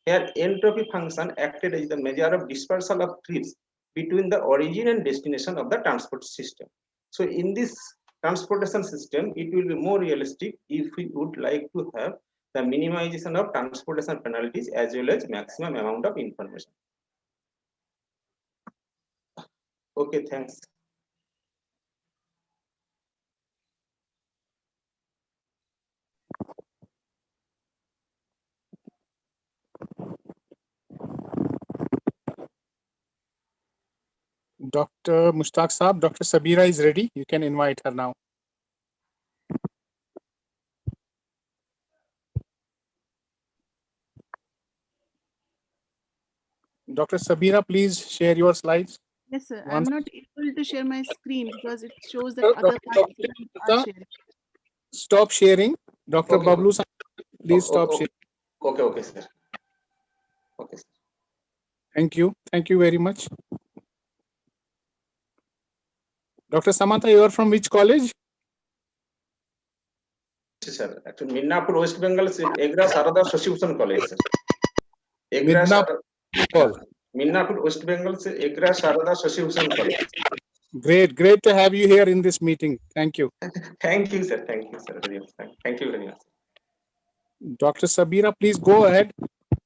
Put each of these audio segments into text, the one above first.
Here, entropy function acted as the measure of dispersal of trips between the origin and destination of the transport system. So in this transportation system, it will be more realistic if we would like to have the minimization of transportation penalties as well as maximum amount of information. Okay, thanks. Dr. Mushtaq Saab, Dr. Sabira is ready. You can invite her now. Dr. Sabira, please share your slides. Yes, sir. I'm not able to share my screen because it shows that other participants are sharing. Stop sharing. Dr. Okay. Bablu, please stop sharing. Okay, sir. Okay, sir. Thank you. Thank you very much. Dr. Samantha, you are from which college? Sir, actually, Minnapur, West Bengal, Egra Sarada Shashibhushan College, sir. Minnapur, West Bengal, Egra Sarada Shashibhushan College. Great to have you here in this meeting. Thank you. Thank you, sir. Thank you, sir. Thank you very much. Dr. Sabira, please go ahead.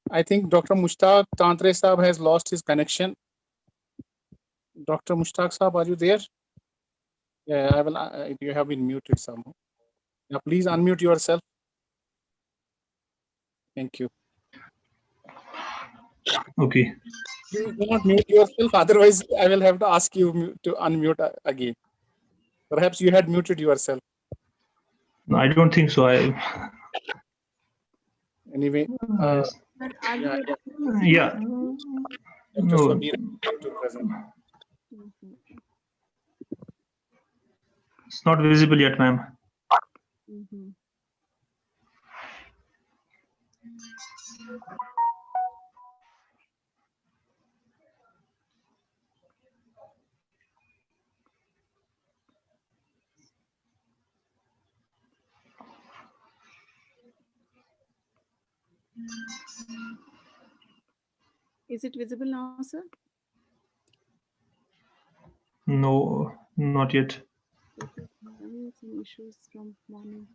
I think Dr. Mushtaq Tantre Saab has lost his connection. Dr. Mushtaq Saab, are you there? Yeah, I will. You have been muted somehow. Now, please unmute yourself. Thank you. Okay. Please do not mute yourself. Otherwise, I will have to ask you to unmute again. Perhaps you had muted yourself. No, I don't think so. Anyway. Yeah. No. It's not visible yet, ma'am. Is it visible now, sir? No, not yet. Having some issues from morning.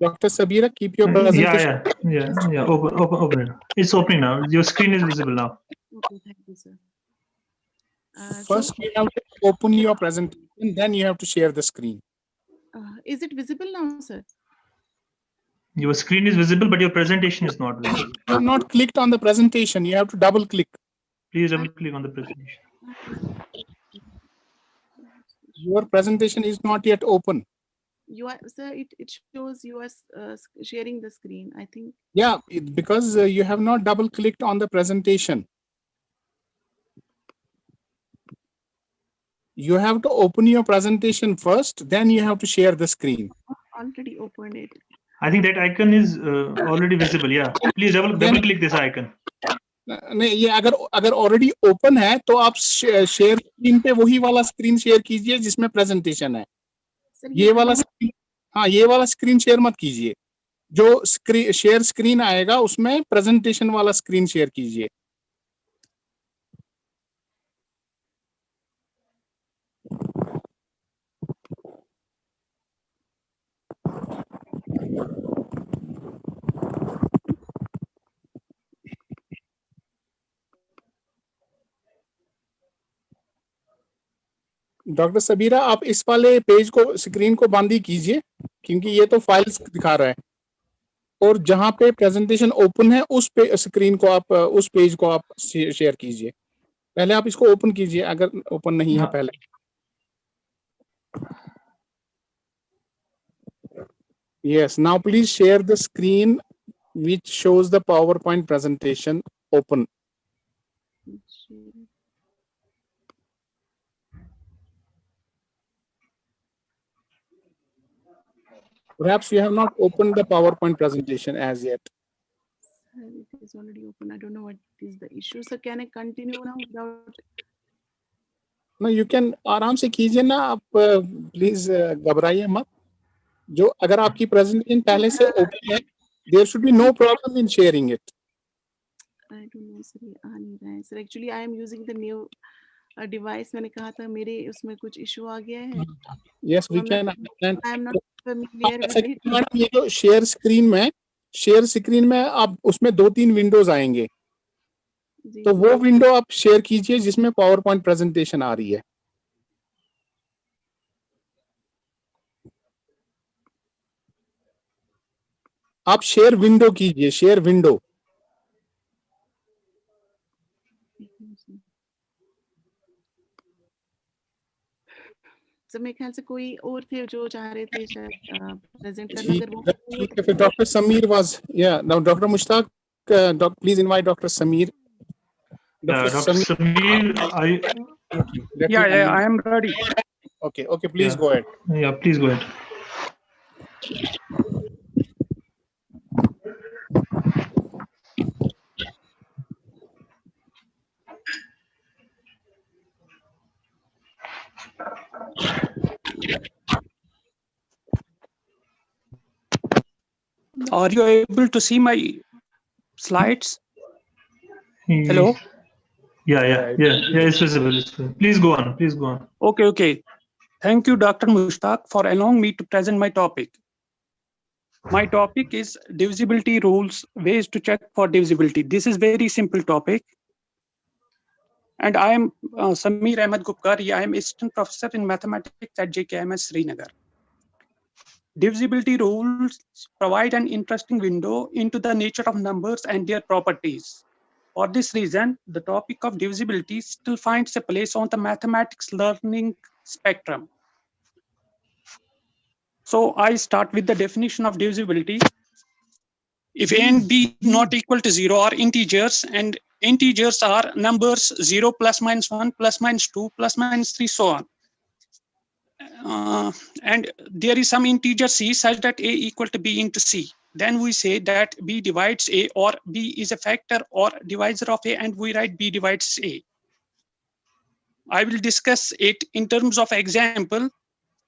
Dr. Sabira, keep your presentation. Yeah. Open it. It's opening now. Your screen is visible now. Okay, thank you, sir. First, you have to open your presentation, then you have to share the screen. Is it visible now, sir? Your screen is visible, but your presentation is not visible. You have not clicked on the presentation. You have to double click. Please double click on the presentation. Your presentation is not yet open. You are, sir. It shows you are sharing the screen, I think. Yeah, because you have not double clicked on the presentation. You have to open your presentation first, then you have to share the screen. Already opened it. I think that icon is already visible. Yeah. Please double click this icon. नहीं, ये अगर already open है तो आप share screen पे वही वाला screen share कीजिए जिसमें प्रेजेंटेशन है. ये वाला स्क्रीन, हाँ, ये वाला स्क्रीन शेयर मत कीजिए. जो शेयर स्क्रीन आएगा उसमें प्रेजेंटेशन वाला स्क्रीन शेयर कीजिए. डॉक्टर सबीरा, आप इस वाले पेज को, स्क्रीन को बंद ही कीजिए क्योंकि ये तो फाइल्स दिखा रहा है. और जहां पे प्रेजेंटेशन ओपन है उस पे स्क्रीन को आप, उस पेज को आप शेयर कीजिए. पहले आप इसको ओपन कीजिए अगर ओपन नहीं है पहले. Yes, now please share the screen which shows the PowerPoint presentation open. Perhaps you have not opened the PowerPoint presentation as yet. It is already open. I don't know what is the issue. So can I continue now without? No, you can आराम से कीजिए ना आप, please घबराइए मत. जो अगर आपकी प्रेजेंटेशन पहले से ओपन है, there should be no problem in sharing it. I don't know sir, ये आ नहीं रहा है sir. Actually I am using the new device. मैंने कहा था मेरे उसमें कुछ issue आ गया है. Yes, we can understand. I am not familiar with it. Madam ये जो शेयर स्क्रीन में आप उसमें 2-3 विंडोज आएंगे, जी, तो वो विंडो आप शेयर कीजिए जिसमें पावर पॉइंट प्रेजेंटेशन आ रही है. आप शेयर विंडो कीजिए, शेयर विंडो. सर मेरे ख्याल से कोई और थे जो चाह रहे थे शायद प्रेजेंट करना. अगर वो ठीक है, फिर doctor Sameer was now doctor Mushtaq, please invite doctor Sameer. Dr. Sameer, I am ready. Okay, please go ahead. Yeah, please go ahead. Are you able to see my slides? Hello? Yeah, it's visible. Please go on. Okay. Thank you, Dr. Mushtaq, for allowing me to present my topic. My topic is divisibility rules, ways to check for divisibility. This is very simple topic. And I am Sameer Ahmed Gupkar. I am assistant professor in mathematics at JKMS Srinagar. Divisibility rules provide an interesting window into the nature of numbers and their properties. For this reason, the topic of divisibility still finds a place on the mathematics learning spectrum. So I start with the definition of divisibility. If A and B not equal to 0 are integers, and integers are numbers 0, plus minus 1, plus minus 2, plus minus 3, so on. And there is some integer C such that A equal to B into C. Then we say that B divides A, or B is a factor or divisor of A, and we write B divides A. I will discuss it in terms of example.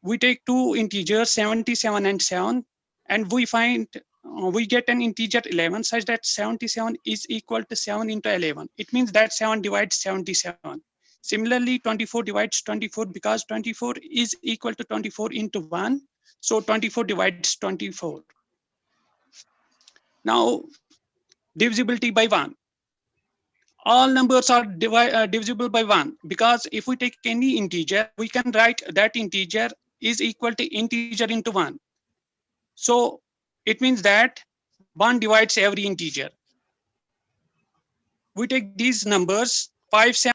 We take two integers 77 and 7, and we find we get an integer 11 such that 77 is equal to 7 into 11. It means that 7 divides 77. Similarly, 24 divides 24 because 24 is equal to 24 into 1. So 24 divides 24. Now, divisibility by 1. All numbers are divisible by 1 because if we take any integer, we can write that integer is equal to integer into 1. So it means that 1 divides every integer. We take these numbers 5, 7.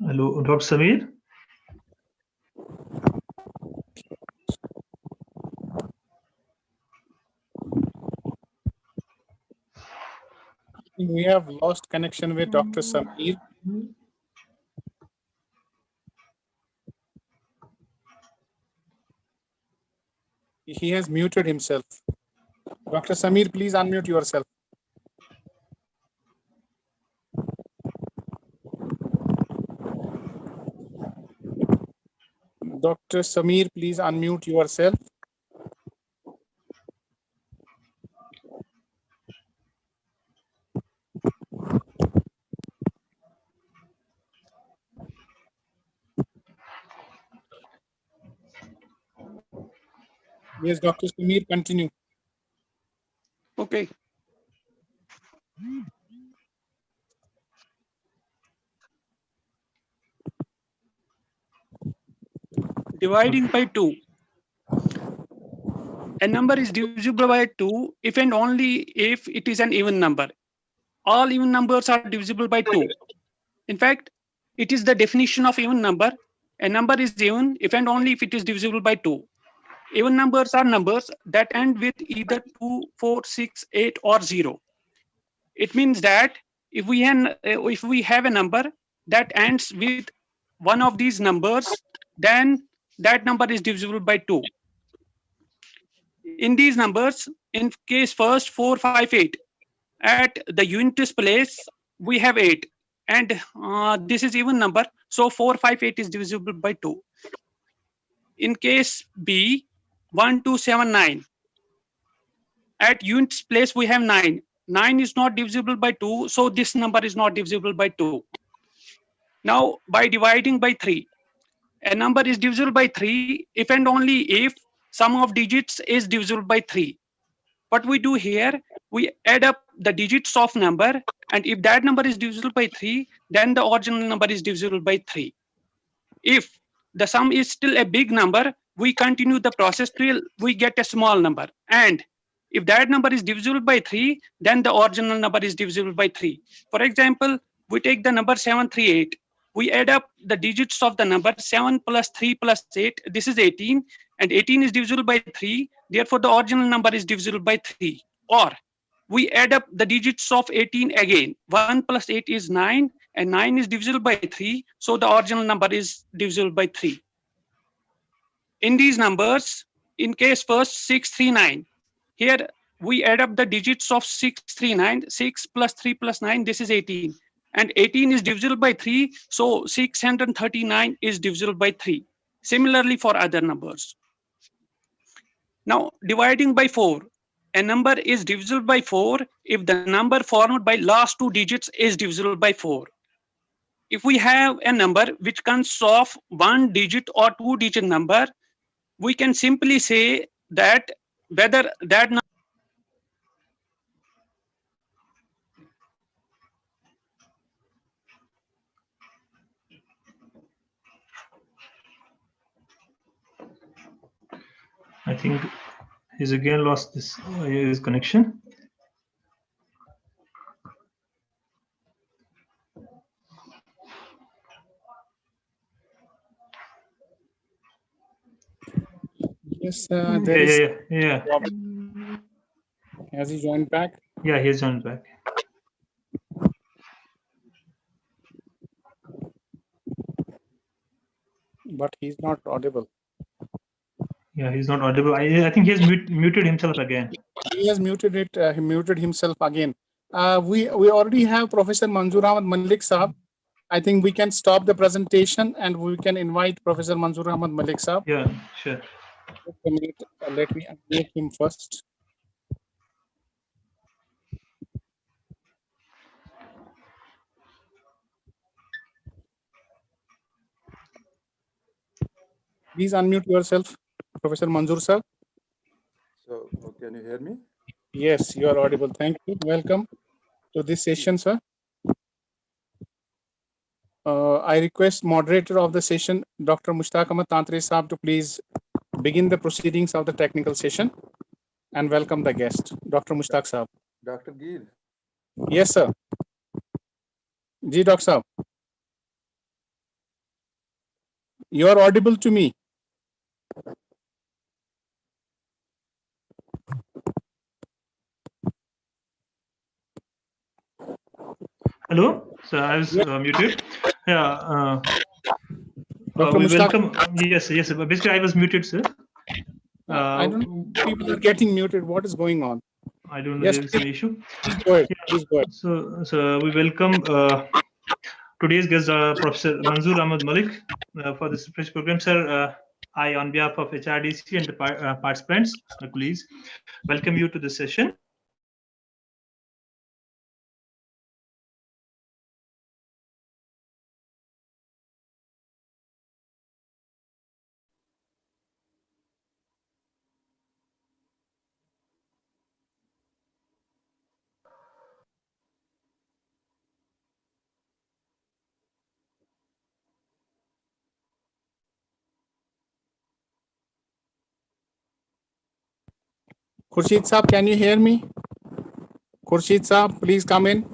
Hello, Dr. Sameer. We have lost connection with Dr. Sameer. He has muted himself. Dr. Sameer, please unmute yourself. Dr. Sameer, please unmute yourself. Yes, Dr. Sameer, continue. Okay. Dividing by 2. A number is divisible by 2 if and only if it is an even number. All even numbers are divisible by 2. In fact, it is the definition of even number. A number is even if and only if it is divisible by 2. Even numbers are numbers that end with either 2, 4, 6, 8, or 0. It means that if we have a number that ends with one of these numbers, then that number is divisible by 2. In these numbers, in case first 4, 5, 8, at the units place, we have 8, and this is even number, so 458 is divisible by 2. In case B, 1279, at units place we have 9. 9 is not divisible by 2, so this number is not divisible by 2. Now, by dividing by 3, a number is divisible by 3 if and only if sum of digits is divisible by 3. What we do here, we add up the digits of number, and if that number is divisible by 3, then the original number is divisible by 3. If the sum is still a big number, we continue the process till we get a small number. And if that number is divisible by 3, then the original number is divisible by 3. For example, we take the number 738. We add up the digits of the number 7 plus 3 plus 8. This is 18. And 18 is divisible by 3. Therefore, the original number is divisible by 3. Or we add up the digits of 18 again. 1 plus 8 is 9. And 9 is divisible by 3. So the original number is divisible by 3. In these numbers, in case first 639, here we add up the digits of 639. 6 plus 3 plus 9, this is 18. And 18 is divisible by 3. So 639 is divisible by 3. Similarly for other numbers. Now dividing by 4. A number is divisible by 4 if the number formed by last 2 digits is divisible by 4. If we have a number which consists of 1 digit or 2 digit number, we can simply say that whether that number I think he's again lost his connection. Yes, there is. Yeah. Has he joined back? Yeah, he's joined back. But he's not audible. Yeah, he's not audible. I think he has muted himself again. He has muted it. He muted himself again. We already have Professor Manzoor Ahmad Malik Saab. I think we can stop the presentation and we can invite Professor Manzoor Ahmad Malik Saab. Yeah, sure. Let me unmute him first. Please unmute yourself, Professor Manzoor sir. So, can you hear me? Yes, you are audible. Thank you. Welcome to this session, sir. I request moderator of the session, Dr. Mushtaq Ahmad Tantre Saab, to please begin the proceedings of the technical session and welcome the guest, Dr. Mushtaq Saab. Dr. Gill. Yes, sir. Ji, Dr. Saab. You are audible to me. Hello. So I was muted. Yeah. Dr. We Mushtaq. welcome. Yes. Basically, I was muted, sir. I don't know. People are getting muted. What is going on? I don't know. Yes, There is an issue. Please go ahead. Please go ahead. So we welcome today's guest, Professor Manzoor Ahmad Malik, for this special program, sir. I, on behalf of HRDC and the participants, my colleagues, welcome you to this session. Khurshid Saab, can you hear me? Khurshid Saab, please come in.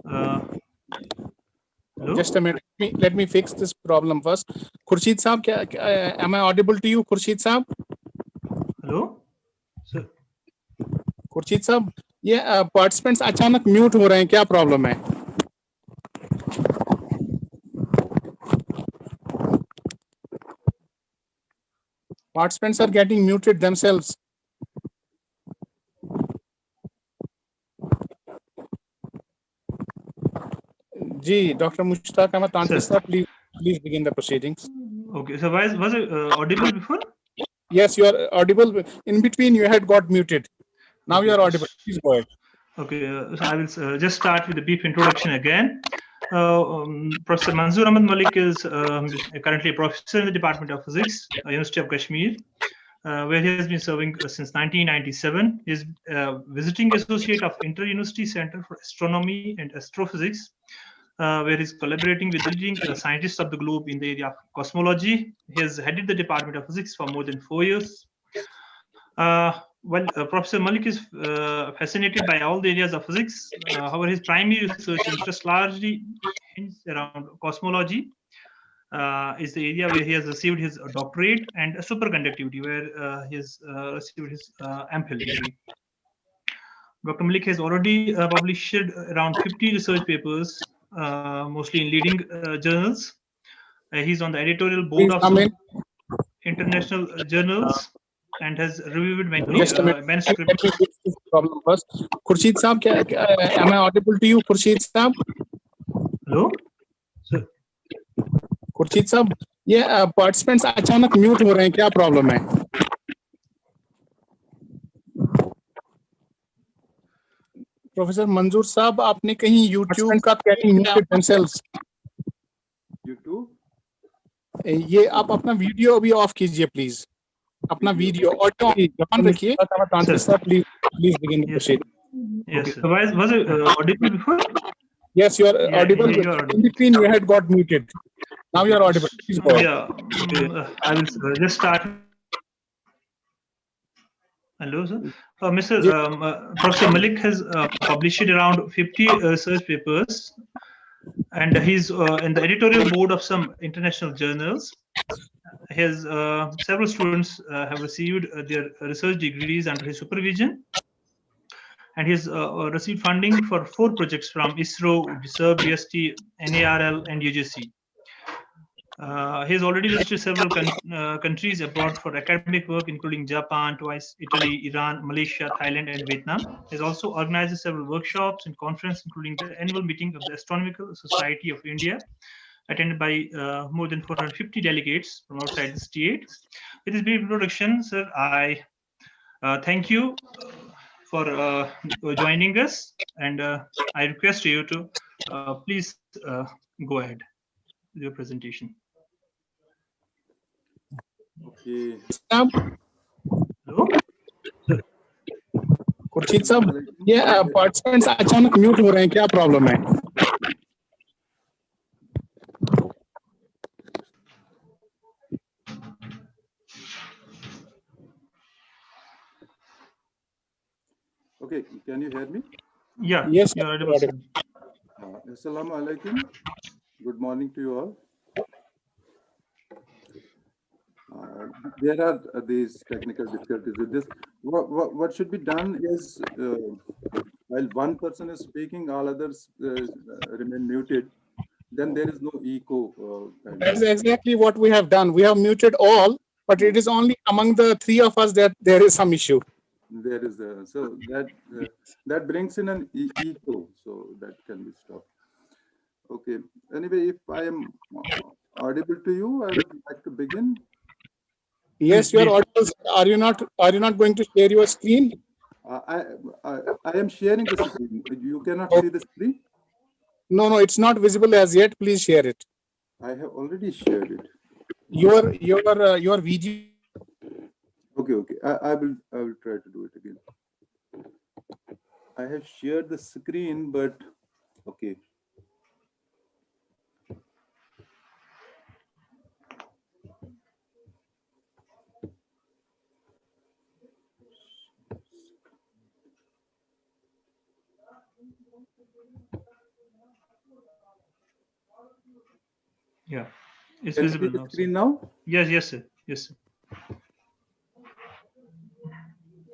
Hello? Just a minute. Let me fix this problem first. Khurshid Saab, am I audible to you, Khurshid Saab? Hello? Sir. Khurshid Saab, ये participants अचानक mute हो रहे हैं, क्या problem है? Participants are getting muted themselves. Ji, Dr. Mushtaq Ahmed Tantri Sir. sir, please begin the proceedings. Okay, so was it audible before? Yes, you are audible. In between, you had got muted. Now Okay. you are audible. Please go ahead. Okay, so I will just start with a brief introduction again. Professor Manzoor Ahmed Malik is currently a professor in the Department of Physics, University of Kashmir, where he has been serving since 1997. He is visiting associate of Inter-University Center for Astronomy and Astrophysics, where he's collaborating with leading scientists of the globe in the area of cosmology. He has headed the Department of Physics for more than 4 years. Professor Malik is fascinated by all the areas of physics. However, his primary research interest largely hinges around cosmology. Is the area where he has received his doctorate, and superconductivity, where he has received his MPhil degree. Dr. Malik has already published around 50 research papers, mostly in leading journals. He's on the editorial board Please of come some in. international journals and has reviewed many Just a minute. manuscripts. Let me fix this problem first. Khurshid Saab, am I audible to you, Khurshid Saab? Hello? Sir. Khurshid साहब, ये participants अचानक mute हो रहे हैं, क्या problem है? Professor मंजूर साहब, आपने कहीं YouTube का म्यूटेड themselves? YouTube? ये आप अपना वीडियो अभी ऑफ कीजिए प्लीज. अपना वीडियो ऑडियो ऑन रखिए. Please begin the proceeding. Yes. So was it audible before? Yes, you are audible. You are audible. In between, you had got muted. Now you are audible. Please go ahead. Yeah. I will just start. Hello, sir. Professor Malik has published around 50 research papers, and he's in the editorial board of some international journals. His several students have received their research degrees under his supervision, and he's received funding for 4 projects from ISRO, SERB, DST, NARL, and UGC. He's already visited several countries abroad for academic work, including Japan, twice, Italy, Iran, Malaysia, Thailand, and Vietnam. He's also organized several workshops and conferences, including the annual meeting of the Astronomical Society of India, attended by more than 450 delegates from outside the state. With this brief introduction, sir, I thank you for joining us, and I request you to please go ahead with your presentation. Okay. Hello? Khurshid साहब, ये participants अचानक mute हो रहे हैं, क्या problem है? Okay, can you hear me? Yeah. Yes, you are audible, sir. Assalamu alaikum. Good morning to you all. There are these technical difficulties with this. What should be done is, while one person is speaking, all others remain muted. Then there is no echo. That's exactly what we have done. We have muted all, but it is only among the 3 of us that there is some issue. There is so that brings in an echo, so that can be stopped. Okay. Anyway, if I am audible to you, I would like to begin. Yes, you are audible. Are you not going to share your screen? I am sharing the screen. You cannot see the screen? No, it's not visible as yet. Please share it. I have already shared it. Your video. Okay. I will try to do it again. I have shared the screen, but okay. Yeah, it's Can visible you see now. the screen now? Yes, sir.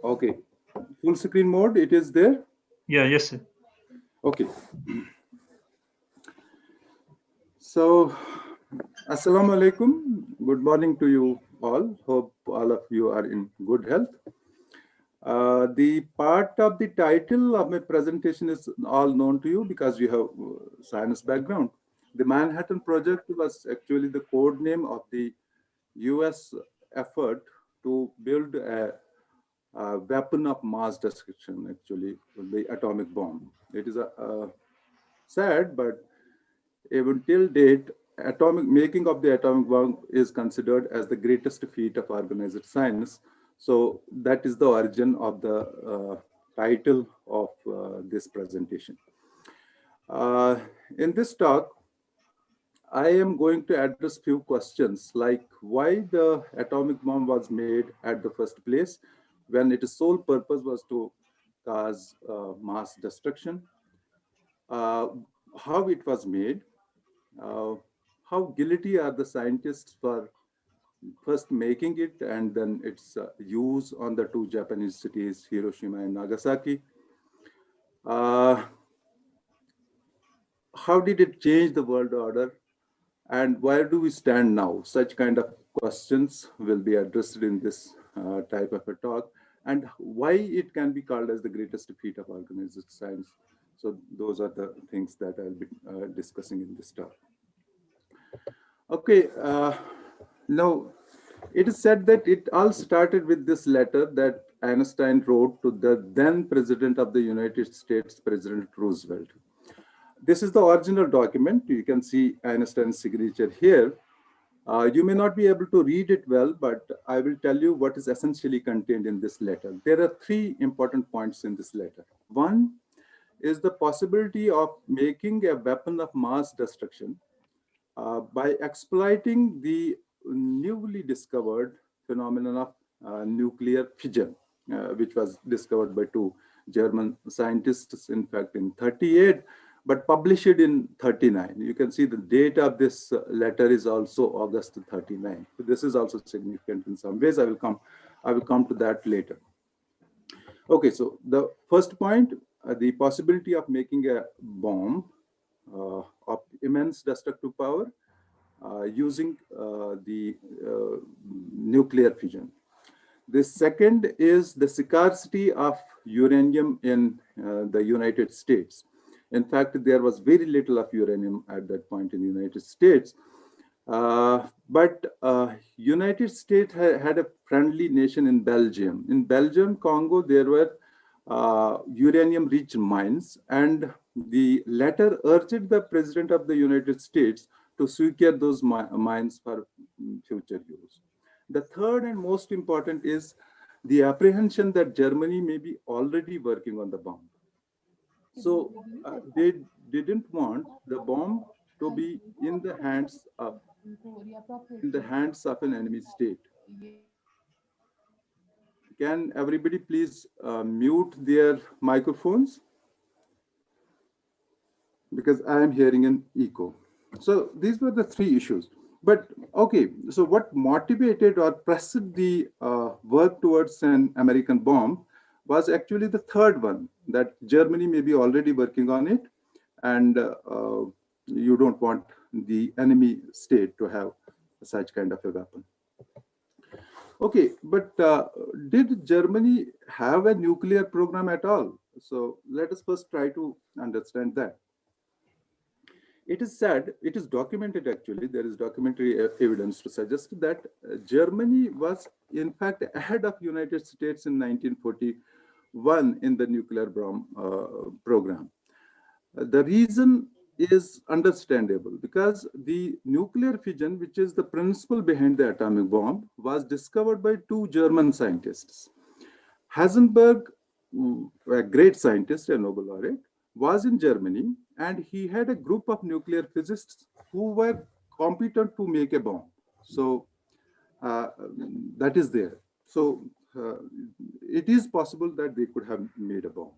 Okay. Full screen mode, it is there? Yeah, yes, sir. Okay. So, Assalamu alaikum. Good morning to you all. Hope all of you are in good health. The part of the title of my presentation is all known to you because you have science background. The Manhattan Project was actually the code name of the US effort to build a weapon of mass destruction, actually, the atomic bomb. It is a sad, but even till date, atomic making of the atomic bomb is considered as the greatest feat of organized science. So that is the origin of the title of this presentation. In this talk, I am going to address few questions like why the atomic bomb was made at the first place when its sole purpose was to cause mass destruction, how it was made, uh, how guilty are the scientists for first making it and then its use on the two Japanese cities, Hiroshima and Nagasaki. How did it change the world order? And where do we stand now? Such kind of questions will be addressed in this type of a talk, and why it can be called as the greatest feat of organized science. So those are the things that I'll be discussing in this talk. Okay, now it is said that it all started with this letter that Einstein wrote to the then President of the United States, President Roosevelt. This is the original document. You can see Einstein's signature here. You may not be able to read it well, but I will tell you what is essentially contained in this letter. There are three important points in this letter. One is the possibility of making a weapon of mass destruction by exploiting the newly discovered phenomenon of nuclear fission, which was discovered by two German scientists, in fact, in 38, but published in 39. You can see the date of this letter is also August 39. So this is also significant in some ways. I will come to that later. Okay, so the first point, the possibility of making a bomb of immense destructive power using the nuclear fission. The second is the scarcity of uranium in the United States. In fact, there was very little of uranium at that point in the United States. But United States had a friendly nation in Belgium. In Belgium, Congo, there were uranium-rich mines, and the letter urged the President of the United States to secure those mines for future use. The third and most important is the apprehension that Germany may be already working on the bomb. So they didn't want the bomb to be in the hands of an enemy state. Can everybody please mute their microphones? Because I am hearing an echo. So these were the three issues. But okay, so what motivated or pressed the work towards an American bomb was actually the third one, that Germany may be already working on it, and you don't want the enemy state to have such kind of a weapon. Okay, but did Germany have a nuclear program at all? So let us first try to understand that. It is said, it is documented actually, there is documentary evidence to suggest that Germany was in fact ahead of United States in 1941 in the nuclear bomb program. The reason is understandable because the nuclear fission, which is the principle behind the atomic bomb, was discovered by two German scientists. Heisenberg, a great scientist, a Nobel laureate, was in Germany, and he had a group of nuclear physicists who were competent to make a bomb. So that is there. So it is possible that they could have made a bomb.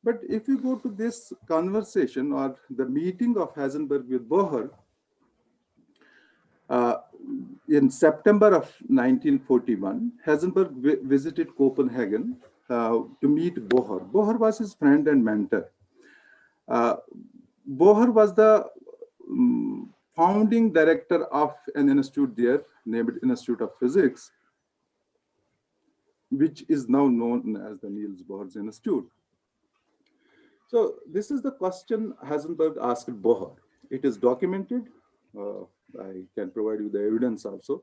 But if you go to this conversation or the meeting of Heisenberg with Bohr in September of 1941, Heisenberg visited Copenhagen to meet Bohr. Bohr was his friend and mentor. Bohr was the founding director of an institute there named Institute of Physics. which is now known as the Niels Bohr's Institute. So this is the question Heisenberg asked Bohr. It is documented. I can provide you the evidence also.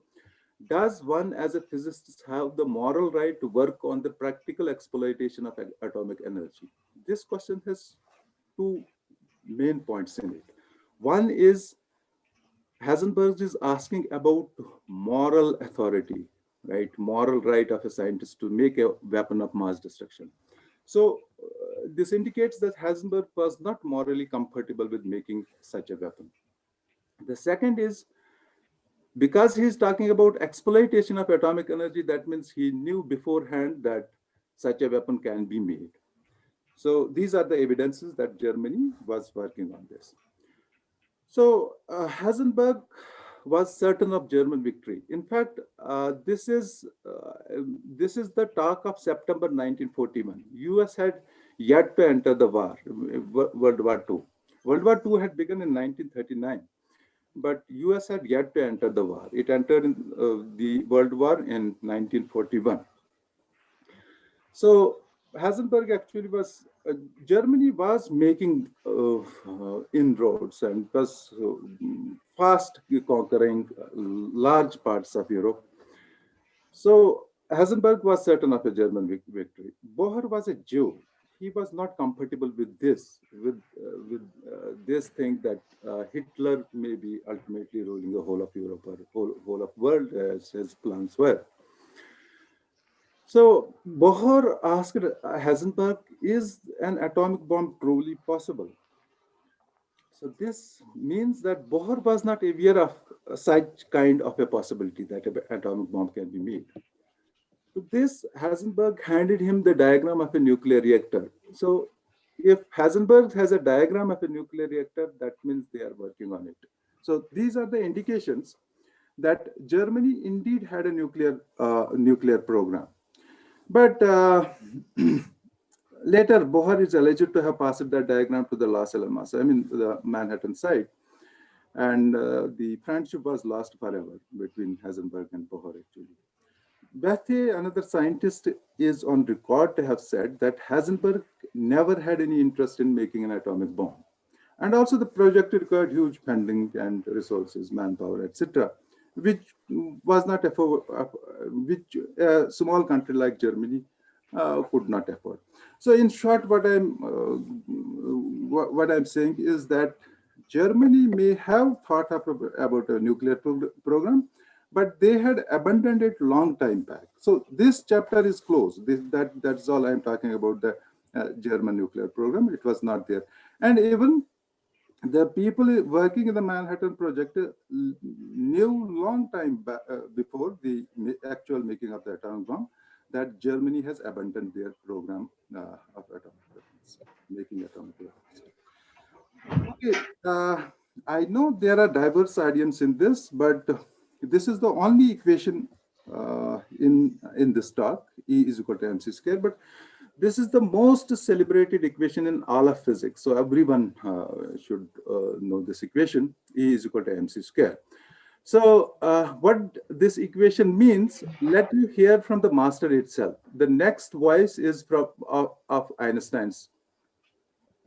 Does one as a physicist have the moral right to work on the practical exploitation of atomic energy? This question has two main points in it. One is Heisenberg is asking about moral authority, right? Moral right of a scientist to make a weapon of mass destruction. So this indicates that Heisenberg was not morally comfortable with making such a weapon. The second is, because he's talking about exploitation of atomic energy, that means he knew beforehand that such a weapon can be made. So these are the evidences that Germany was working on this. So Heisenberg was certain of German victory. In fact, this is the talk of September 1941. US had yet to enter the war, World War II. World War II had begun in 1939, but US had yet to enter the war. It entered in, the World War in 1941. So Heisenberg actually was, Germany was making inroads and was fast conquering large parts of Europe. So Heisenberg was certain of a German victory. Bohr was a Jew. He was not comfortable with this, this thing that Hitler may be ultimately ruling the whole of Europe or whole of world as his plans were. So Bohr asked Heisenberg, is an atomic bomb truly possible? So this means that Bohr was not aware of such kind of a possibility that an atomic bomb can be made. So this Heisenberg handed him the diagram of a nuclear reactor. So if Heisenberg has a diagram of a nuclear reactor, that means they are working on it. So these are the indications that Germany indeed had a nuclear program. But later, Bohr is alleged to have passed that diagram to the Los Alamos, I mean, the Manhattan side. And the friendship was lost forever between Heisenberg and Bohr, actually. Bethe, another scientist, is on record to have said that Heisenberg never had any interest in making an atomic bomb. And also the project required huge funding and resources, manpower, etc., which was not which a small country like Germany could not afford. So in short, what I'm saying is that Germany may have thought about a nuclear program, but they had abandoned it long time back. So this chapter is closed. That's all I'm talking about, the German nuclear program. It was not there. And even the people working in the Manhattan Project knew long time before the actual making of the atomic bomb that Germany has abandoned their program of atomic weapons, making atomic weapons. Okay, I know there are diverse audience in this, but this is the only equation in this talk, E is equal to mc square. But this is the most celebrated equation in all of physics. So everyone should know this equation, E is equal to mc square. So what this equation means, let me hear from the master itself. The next voice is of Einstein's.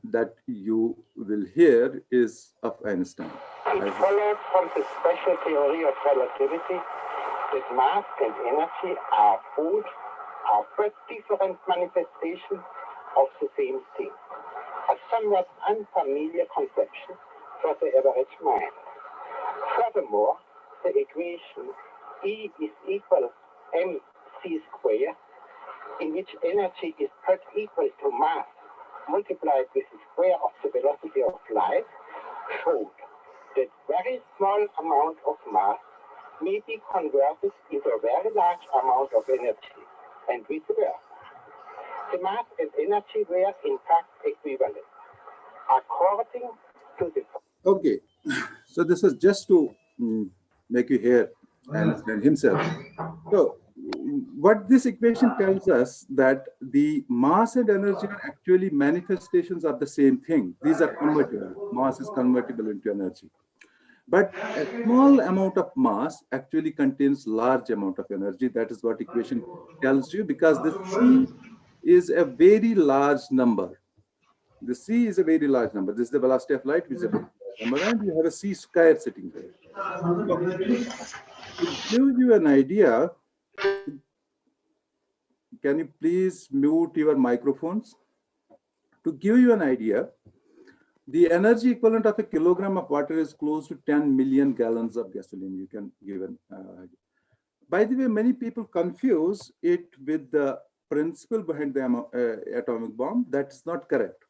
That you will hear is of Einstein. It follows from the special theory of relativity that mass and energy are but different manifestations of the same thing, a somewhat unfamiliar conception for the average mind. Furthermore, the equation E is equal mc square, in which energy is put equal to mass multiplied with the square of the velocity of light, showed that very small amount of mass may be converted into a very large amount of energy, and vice versa. The mass and energy were in fact equivalent. According to the... Okay, so this is just to make you hear Einstein himself. So what this equation tells us that the mass and energy are actually manifestations of the same thing. These are convertible. Mass is convertible into energy. But a small amount of mass actually contains large amount of energy. That is what equation tells you, because the C is a very large number. The C is a very large number. This is the velocity of light, which is a very large number, and you have a C square sitting there. So, to give you an idea, can you please mute your microphones? To give you an idea, the energy equivalent of a kilogram of water is close to 10 million gallons of gasoline. You can give an idea. By the way, many people confuse it with the principle behind the atomic bomb. That is not correct.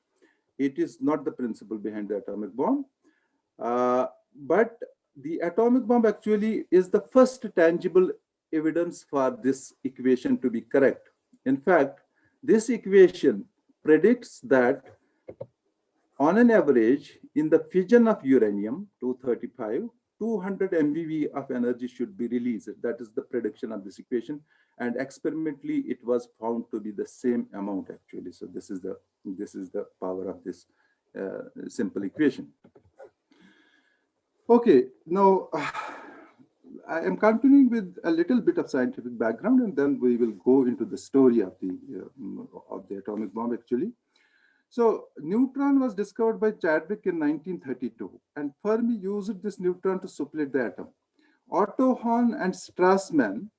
It is not the principle behind the atomic bomb. But the atomic bomb actually is the first tangible evidence for this equation to be correct. In fact, this equation predicts that on an average, in the fission of uranium-235, 200 MeV of energy should be released. That is the prediction of this equation. And experimentally, it was found to be the same amount actually. So this is the power of this simple equation. Okay, now I am continuing with a little bit of scientific background, and then we will go into the story of the atomic bomb actually. So neutron was discovered by Chadwick in 1932, and Fermi used this neutron to split the atom. Otto Hahn and Strassmann,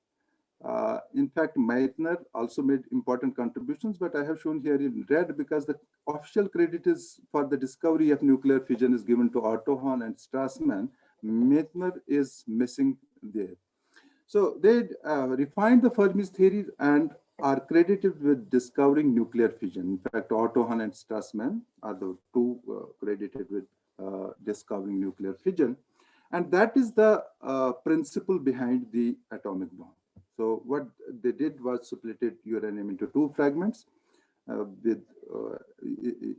in fact, Meitner also made important contributions, but I have shown here in red because the official credit is for the discovery of nuclear fission is given to Otto Hahn and Strassmann. Meitner is missing there. So they refined the Fermi's theory and are credited with discovering nuclear fission. In fact, Otto Hahn and Strassmann are the two credited with discovering nuclear fission. And that is the principle behind the atomic bomb. So what they did was splitted uranium into two fragments with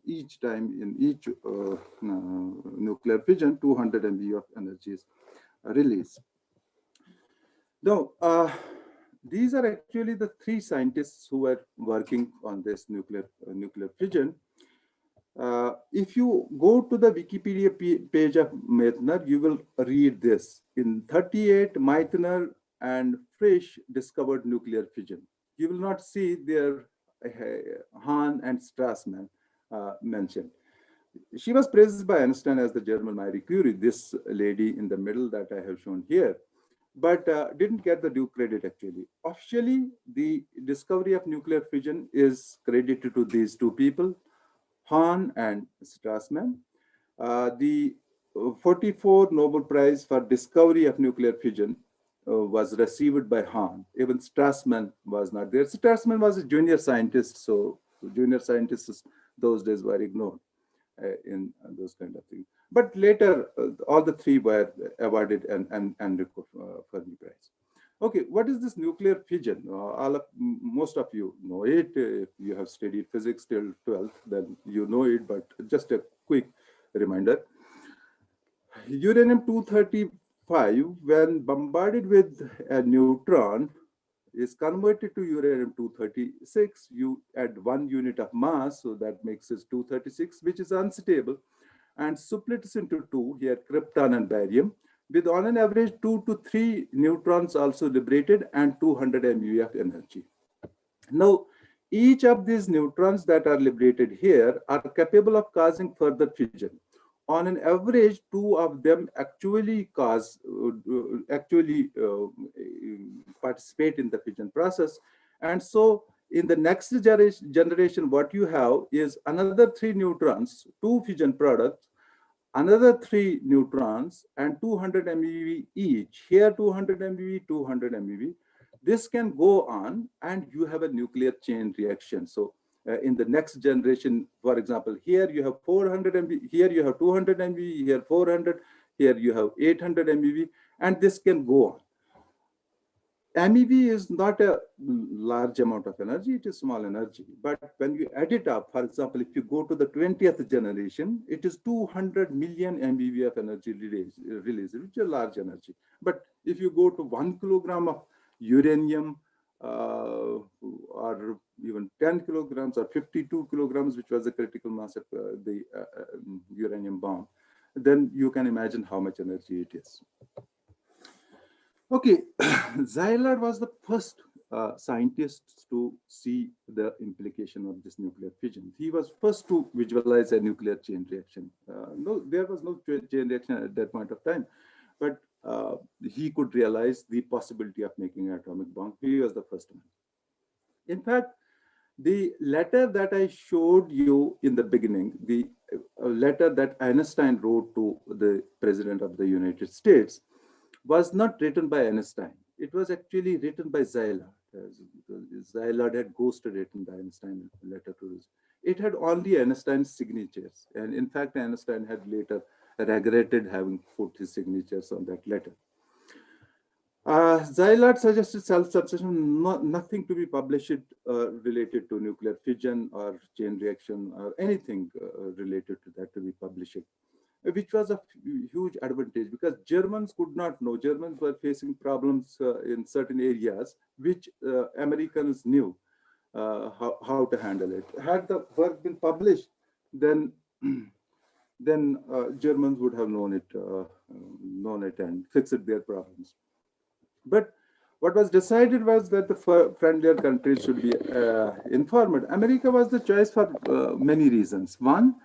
each time in each nuclear fission, 200 MeV of energy is released. Now, these are actually the three scientists who were working on this nuclear fission. If you go to the Wikipedia page of Meitner, you will read this. In 38, Meitner and Frisch discovered nuclear fission. You will not see their Hahn and Strassmann mentioned. She was praised by Einstein as the German Marie Curie, this lady in the middle that I have shown here, but didn't get the due credit actually. Officially, the discovery of nuclear fission is credited to these two people, Hahn and Strassmann. The 44 Nobel Prize for discovery of nuclear fission was received by Hahn. Even Strassmann was not there. Strassmann was a junior scientist, so junior scientists those days were ignored in those kind of things. But later, all the three were awarded an Enrico Fermi Prize. Okay, what is this nuclear fission? Most of you know it. If you have studied physics till 12th, then you know it, but just a quick reminder. Uranium-235, when bombarded with a neutron, is converted to uranium-236. You add 1 unit of mass, so that makes it 236, which is unstable, and splits into two, here krypton and barium, with on an average 2 to 3 neutrons also liberated and 200 MeV of energy. Now, each of these neutrons that are liberated here are capable of causing further fission. On an average, 2 of them actually participate in the fission process. And so in the next generation, what you have is another 3 neutrons, 2 fission products, another 3 neutrons, and 200 MeV each. Here 200 MeV, 200 MeV. This can go on and you have a nuclear chain reaction. So in the next generation, for example, here you have 400 MeV, here you have 200 MeV, here 400, here you have 800 MeV, and this can go on. MeV is not a large amount of energy, it is small energy. But when you add it up, for example, if you go to the 20th generation, it is 200 million MeV of energy released, which is a large energy. But if you go to 1 kilogram of uranium, or even 10 kilograms or 52 kilograms, which was the critical mass of the uranium bomb, then you can imagine how much energy it is. Okay, Szilard was the first scientist to see the implication of this nuclear fission. He was first to visualize a nuclear chain reaction. No, there was no chain reaction at that point of time, but he could realize the possibility of making an atomic bomb. He was the first one. In fact, the letter that I showed you in the beginning, the letter that Einstein wrote to the President of the United States, was not written by Einstein. It was actually written by Szilard. Szilard had ghosted it in the Einstein letter to us. It had only Einstein's signatures. And in fact, Einstein had later regretted having put his signatures on that letter. Szilard suggested self-substitution, nothing to be published related to nuclear fission or chain reaction or anything related to that to be published, which was a huge advantage because Germans could not know. Germans were facing problems in certain areas which Americans knew how to handle it. Had the work been published, then Germans would have known it and fixed their problems. But what was decided was that the friendlier countries should be informed. America was the choice for many reasons. One,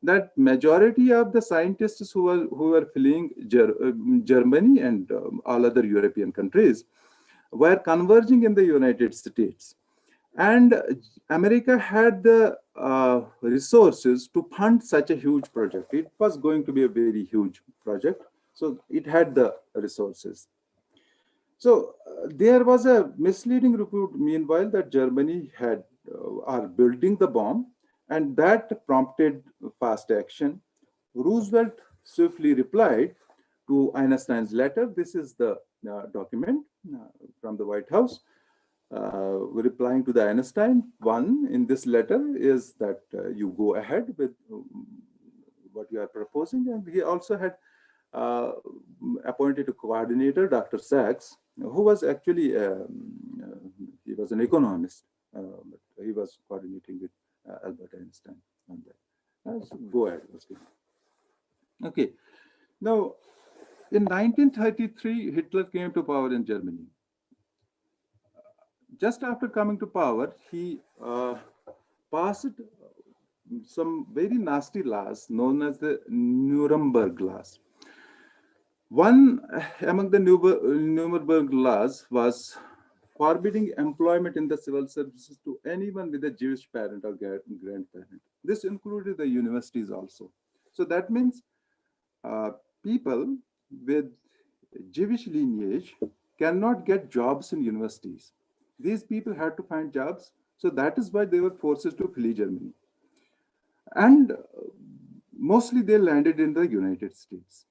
that majority of the scientists who were fleeing Germany and all other European countries were converging in the United States. And America had the resources to fund such a huge project. It was going to be a very huge project. So it had the resources. So there was a misleading report, meanwhile, that Germany are building the bomb, and that prompted fast action. Roosevelt swiftly replied to Einstein's letter. This is the document from the White House replying to the Einstein. One in this letter is that you go ahead with what you are proposing, and he also had appointed a coordinator, Dr. Sachs, who was actually, he was an economist, but he was coordinating with Albert Einstein on that. So go ahead. Okay. Now, in 1933, Hitler came to power in Germany. Just after coming to power, he passed some very nasty laws known as the Nuremberg laws. One among the Nuremberg laws was forbidding employment in the civil services to anyone with a Jewish parent or grandparent. This included the universities also. So that means people with Jewish lineage cannot get jobs in universities. These people had to find jobs. So that is why they were forced to flee Germany. And mostly they landed in the United States.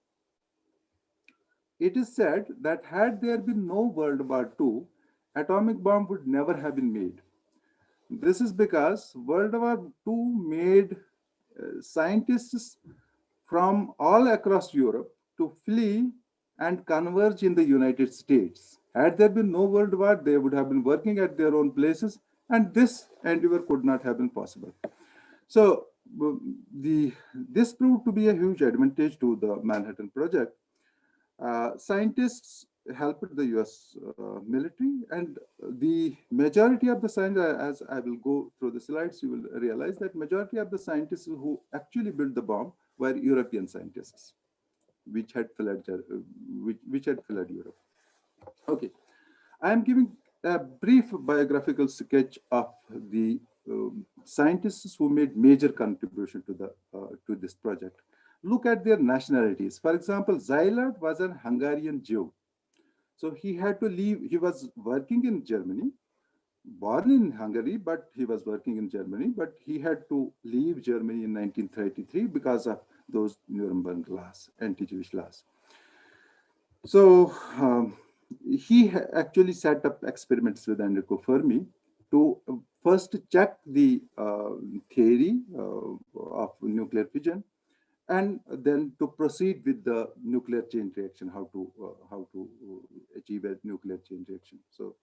It is said that had there been no World War II, atomic bomb would never have been made. This is because World War II made scientists from all across Europe to flee and converge in the United States. Had there been no World War, they would have been working at their own places, and this endeavor could not have been possible. So this proved to be a huge advantage to the Manhattan Project. Scientists helped the US military, and the majority of the scientists, as I will go through the slides, you will realize that majority of the scientists who actually built the bomb were European scientists, which had fled Europe. Okay, I am giving a brief biographical sketch of the scientists who made major contribution to this project. Look at their nationalities. For example, Szilard was a Hungarian Jew. So he had to leave. He was working in Germany, born in Hungary, but he was working in Germany. But he had to leave Germany in 1933 because of those Nuremberg laws, anti-Jewish laws. So he actually set up experiments with Enrico Fermi to first check the theory of nuclear fission, and then to proceed with the nuclear chain reaction, how to achieve a nuclear chain reaction. So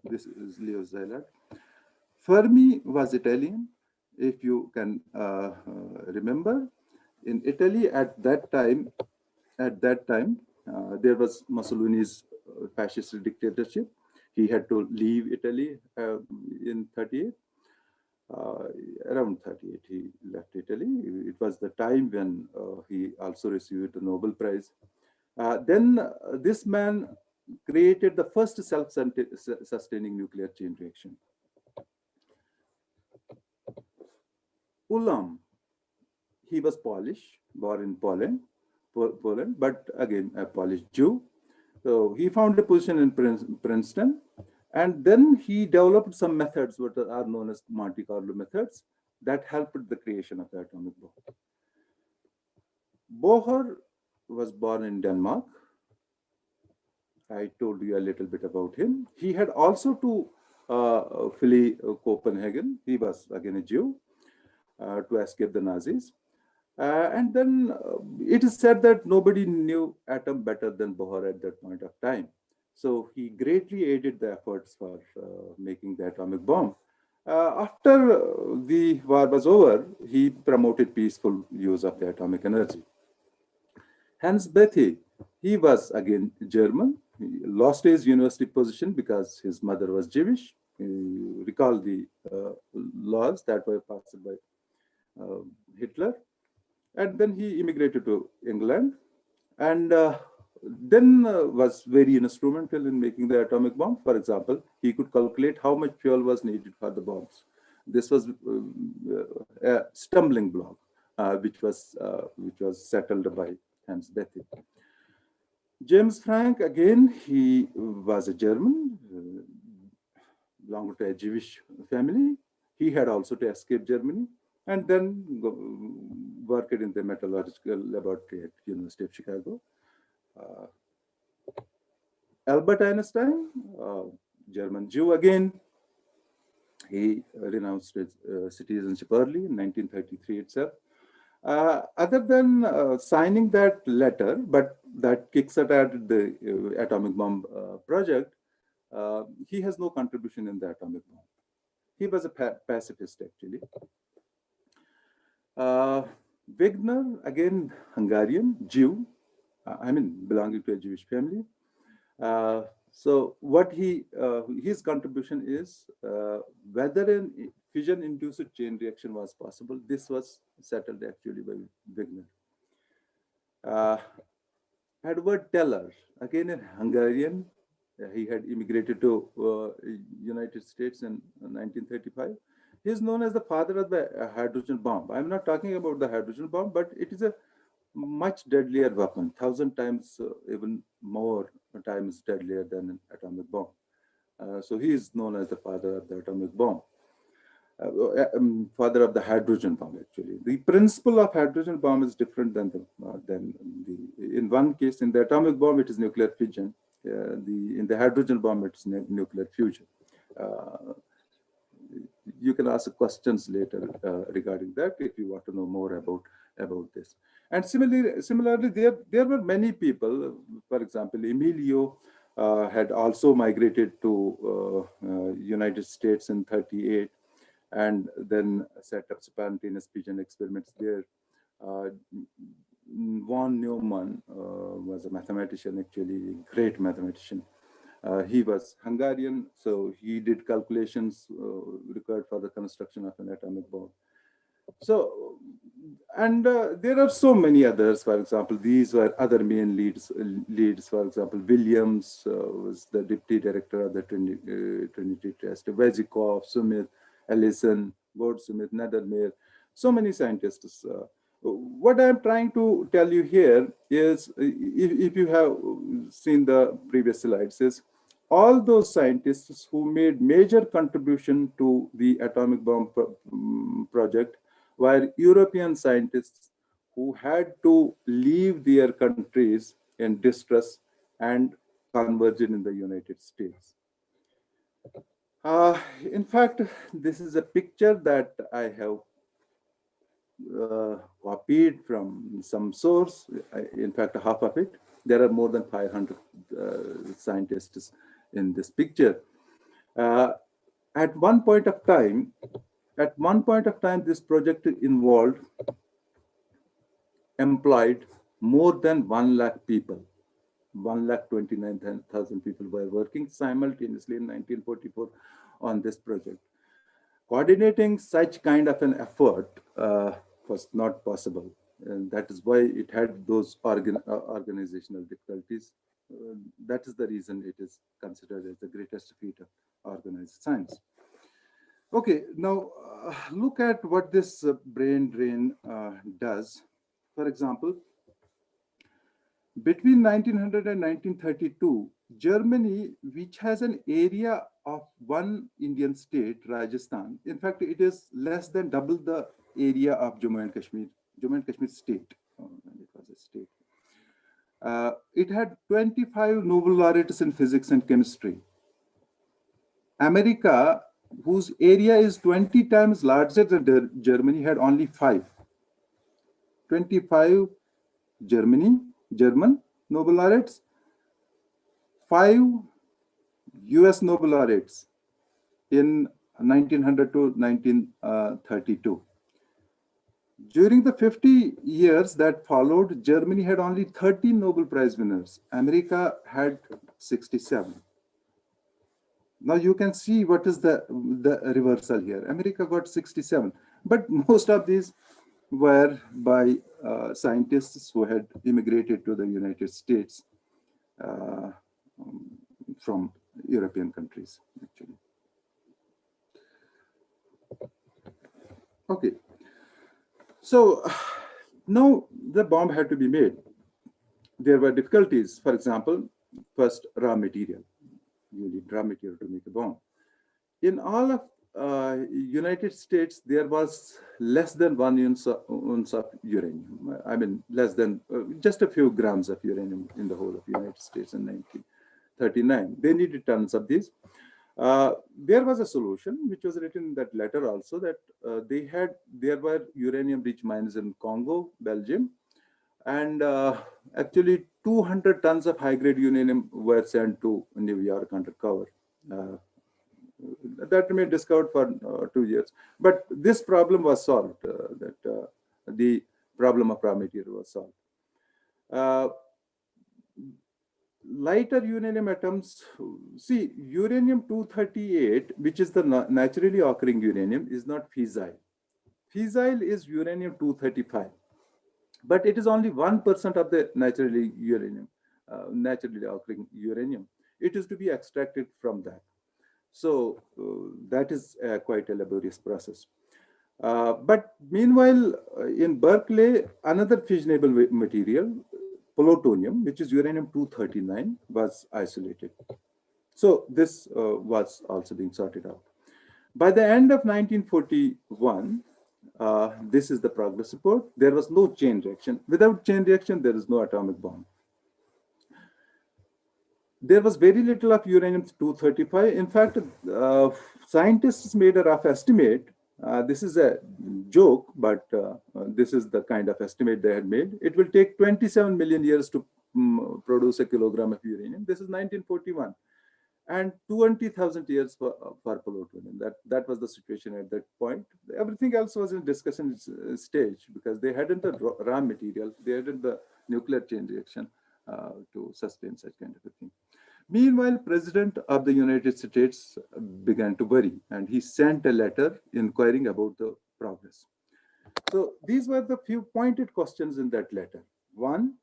this is Leo Szilard. Fermi was Italian, if you can remember, in Italy at that time, there was Mussolini's fascist dictatorship. He had to leave Italy in 38. Around 38, he left Italy. It was the time when he also received the Nobel Prize. Then this man created the first self-sustaining nuclear chain reaction. Ulam, he was Polish, born in Poland, but again a Polish Jew. So he found a position in Princeton, and then he developed some methods what are known as Monte Carlo methods that helped the creation of the atomic bomb. Bohr was born in Denmark. I told you a little bit about him. He had also to flee Copenhagen. He was again a Jew to escape the Nazis. And then it is said that nobody knew atom better than Bohr at that point of time. So he greatly aided the efforts for making the atomic bomb. After the war was over, he promoted peaceful use of the atomic energy. Hans Bethe, he was again German. He lost his university position because his mother was Jewish. You recall the laws that were passed by Hitler. And then he immigrated to England, and then was very instrumental in making the atomic bomb. For example, he could calculate how much fuel was needed for the bombs. This was a stumbling block, which was settled by Hans Bethe. James Franck, again, he was a German, belonged to a Jewish family. He had also to escape Germany, and then worked in the metallurgical laboratory at University of Chicago. Albert Einstein, German Jew again, he renounced his citizenship early in 1933 itself. Other than signing that letter, but that kickstarted the atomic bomb project, he has no contribution in the atomic bomb. He was a pacifist, actually. Wigner, again, Hungarian, Jew, belonging to a Jewish family. So what his contribution is, whether a fission-induced chain reaction was possible, this was settled actually by Wigner. Edward Teller, again a Hungarian, he had immigrated to United States in 1935. He is known as the father of the hydrogen bomb. I'm not talking about the hydrogen bomb, but it is a much deadlier weapon, 1,000 times, even more times deadlier than an atomic bomb. So he is known as the father of the atomic bomb. Father of the hydrogen bomb, actually. The principle of hydrogen bomb is different than in one case, in the atomic bomb, it is nuclear fission. In the hydrogen bomb, it's nuclear fusion. You can ask questions later regarding that if you want to know more about this. And similarly, there were many people. For example, Emilio had also migrated to United States in 1938, and then set up spontaneous fission experiments there. Von Neumann was a mathematician, actually, a great mathematician. He was Hungarian, so he did calculations required for the construction of an atomic bomb. So, and there are so many others. For example, these were other main leads. For example, Williams was the deputy director of the Trinity Test. Vezikov, Smith, Ellison, Goldsmith, Nethermeyer, so many scientists. What I'm trying to tell you here is, if you have seen the previous slides, is all those scientists who made major contribution to the atomic bomb project were European scientists who had to leave their countries in distress and converge in the United States. In fact, this is a picture that I have copied from some source. In fact, half of it. There are more than 500 scientists in this picture. At one point of time, this project involved employed more than 1 lakh people. 1,29,000 people were working simultaneously in 1944 on this project. Coordinating such kind of an effort was not possible. And that is why it had those organizational difficulties. That is the reason it is considered as the greatest feat of organized science. Okay, now look at what this brain drain does. For example, between 1900 and 1932, Germany, which has an area of one Indian state, Rajasthan, in fact, it is less than double the area of Jammu and Kashmir state. It was a state. It had 25 Nobel laureates in physics and chemistry. America, whose area is 20 times larger than Germany, had only 5. 25 German Nobel laureates, 5 US Nobel laureates in 1900 to 1932. During the 50 years that followed, Germany had only 13 Nobel Prize winners. America had 67. Now you can see what is the reversal here. America got 67, but most of these were by scientists who had immigrated to the United States from European countries, actually. Okay, so now the bomb had to be made. There were difficulties. For example, first, raw material. You need raw material to make a bomb. In all of United States, there was less than 1 ounce of uranium. I mean, less than just a few grams of uranium in the whole of United States in 1939. They needed tons of these. There was a solution, which was written in that letter also, that there were uranium-rich mines in Congo, Belgium, and actually 200 tons of high-grade uranium were sent to New York undercover. That remained discovered for 2 years. But this problem was solved, the problem of raw material was solved. Lighter uranium atoms, see, uranium-238, which is the naturally occurring uranium, is not fissile. Fissile is uranium-235, but it is only 1% of the naturally occurring uranium. It is to be extracted from that. So that is quite a laborious process. But meanwhile, in Berkeley, another fissionable material, plutonium, which is uranium-239, was isolated. So this was also being sorted out. By the end of 1941, this is the progress report. There was no chain reaction. Without chain reaction, there is no atomic bomb. There was very little of uranium-235. In fact, scientists made a rough estimate. This is a joke, but this is the kind of estimate they had made. It will take 27 million years to produce a kilogram of uranium. This is 1941. And 20,000 years for plutonium. That was the situation at that point. Everything else was in discussion stage because they hadn't the raw material, they hadn't the nuclear chain reaction to sustain such kind of a thing. Meanwhile, President of the United States began to worry, and he sent a letter inquiring about the progress. So these were the few pointed questions in that letter. One.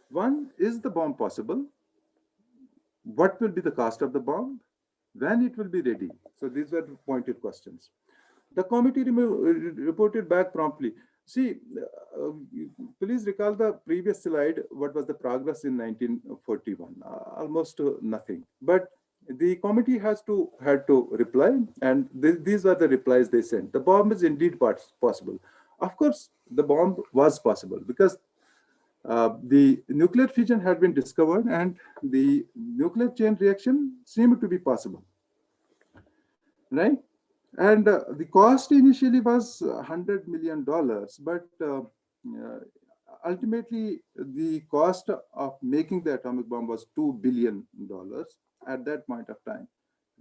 One, is the bomb possible? What will be the cost of the bomb? When it will be ready? So these were the pointed questions. The committee reported back promptly. See, please recall the previous slide, what was the progress in 1941? Almost nothing. But the committee had to reply, and these were the replies they sent. The bomb is indeed possible. Of course, the bomb was possible because the nuclear fission had been discovered and the nuclear chain reaction seemed to be possible, right? And the cost initially was $100 million, but ultimately the cost of making the atomic bomb was $2 billion at that point of time.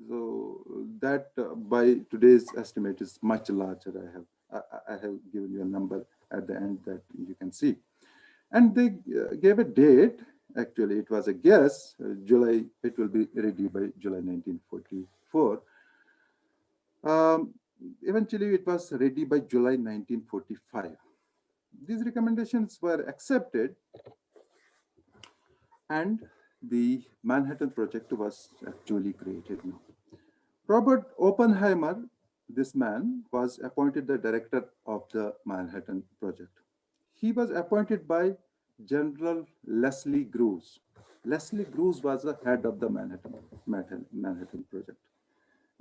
So that by today's estimate is much larger. I have given you a number at the end that you can see. And they gave a date. Actually, it was a guess. July. It will be ready by July 1944. Eventually, it was ready by July 1945. These recommendations were accepted, and the Manhattan Project was actually created now. Robert Oppenheimer, this man, was appointed the director of the Manhattan Project. He was appointed by General Leslie Groves. Leslie Groves was the head of the Manhattan Project.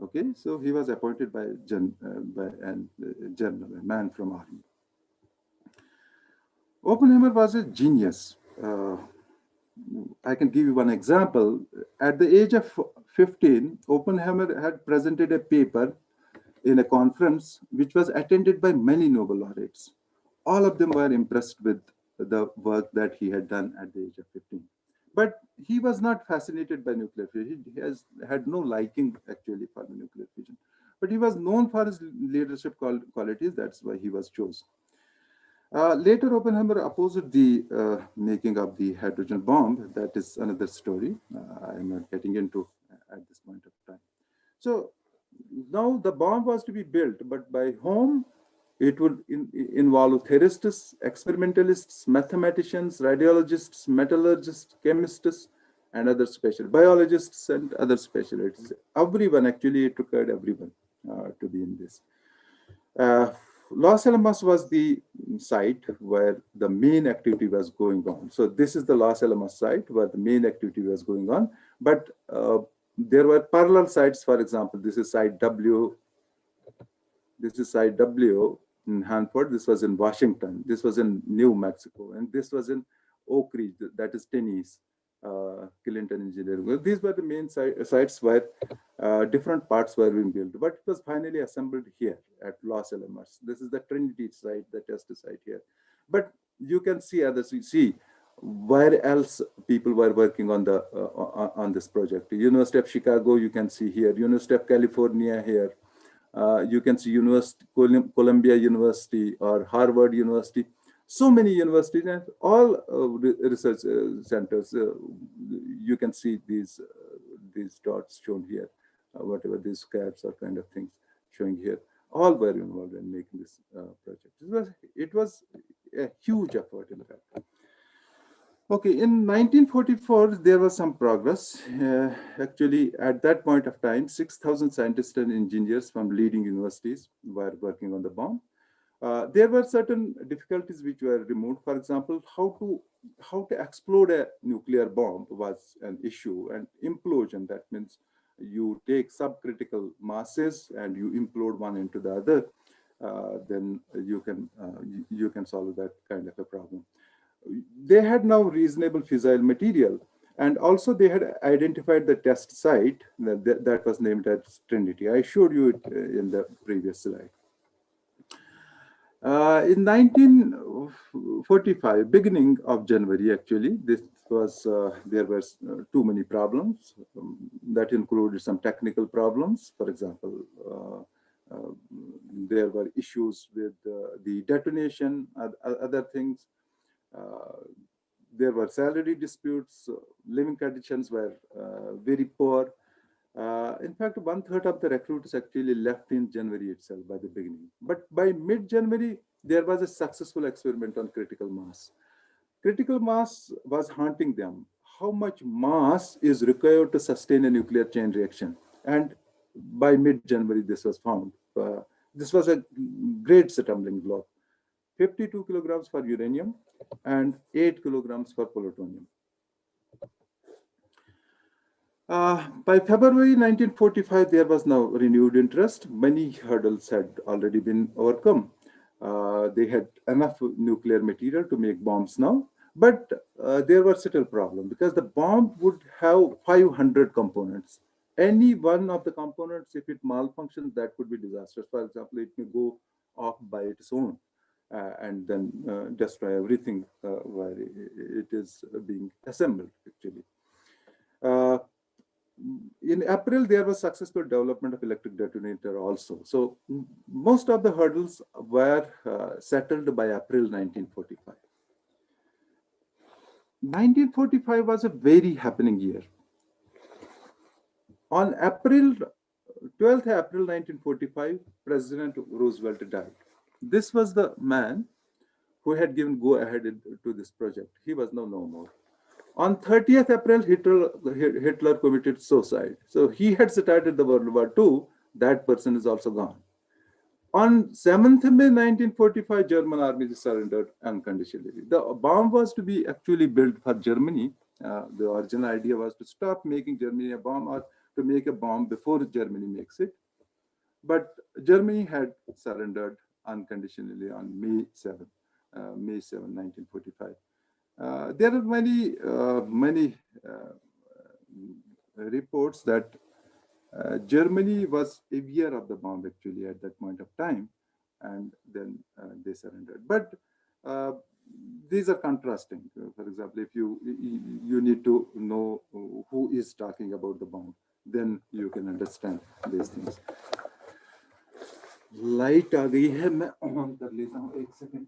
Okay, so he was appointed by a general, a man from army. Oppenheimer was a genius. I can give you one example. At the age of 15, Oppenheimer had presented a paper in a conference which was attended by many Nobel laureates. All of them were impressed with the work that he had done at the age of 15. But he was not fascinated by nuclear fission. He had no liking actually for the nuclear fission. But he was known for his leadership qualities. That's why he was chosen. Later, Oppenheimer opposed the making of the hydrogen bomb. That is another story. I'm not getting into at this point of time. So now the bomb was to be built, but by whom? It would involve theorists, experimentalists, mathematicians, radiologists, metallurgists, chemists, and other biologists and other specialists. Everyone, actually, it required everyone to be in this. Los Alamos was the site where the main activity was going on. So this is the Los Alamos site where the main activity was going on. But there were parallel sites. For example, this is site W. This is site W in Hanford. This was in Washington. This was in New Mexico. And this was in Oak Ridge, that is Tennessee. Clinton Engineering. These were the main sites where different parts were being built, but it was finally assembled here at Los Alamos. This is the Trinity site, the test site here. But you can see others. You see where else people were working on the on this project. University of Chicago, you can see here. University of California here. You can see Columbia University or Harvard University. So many universities and all research centers. You can see these dots shown here, whatever these caps or kind of things showing here. All were involved in making this project. It was a huge effort, in fact. Okay, in 1944, there was some progress. Actually, at that point of time, 6,000 scientists and engineers from leading universities were working on the bomb. There were certain difficulties which were removed. For example, how to explode a nuclear bomb was an issue, and implosion, that means you take subcritical masses and you implode one into the other, then you can solve that kind of a problem. They had now reasonable fissile material, and also they had identified the test site that was named as Trinity. I showed you it in the previous slide. In 1945, beginning of January, actually, there were too many problems that included some technical problems. For example, there were issues with the detonation, other things. There were salary disputes, living conditions were very poor. In fact, 1/3 of the recruits actually left in January itself by the beginning. But by mid-January, there was a successful experiment on critical mass. Critical mass was haunting them. How much mass is required to sustain a nuclear chain reaction? And by mid-January, this was found. This was a great stumbling block. 52 kilograms for uranium and 8 kilograms for plutonium. By February 1945, there was now renewed interest. Many hurdles had already been overcome. They had enough nuclear material to make bombs now, but there were still problems because the bomb would have 500 components. Any one of the components, if it malfunctions, that could be disastrous. For example, it may go off by its own and then destroy everything while it is being assembled, actually. in April, there was successful development of electric detonator also. So most of the hurdles were settled by April 1945. 1945 was a very happening year. On April 12th, April 1945, President Roosevelt died. This was the man who had given go ahead to this project. He was now no more. On 30th April, Hitler committed suicide. So he had started the World War II. That person is also gone. On 7th May 1945, German army surrendered unconditionally. The bomb was to be actually built for Germany. The original idea was to stop making Germany a bomb, or to make a bomb before Germany makes it. But Germany had surrendered unconditionally on May 7, 1945. There are many reports that Germany was aware of the bomb actually at that point of time, and then they surrendered. But these are contrasting. For example, if you need to know who is talking about the bomb, then you can understand these things. Light आ गई है, मैं on कर लेता हूँ, एक second.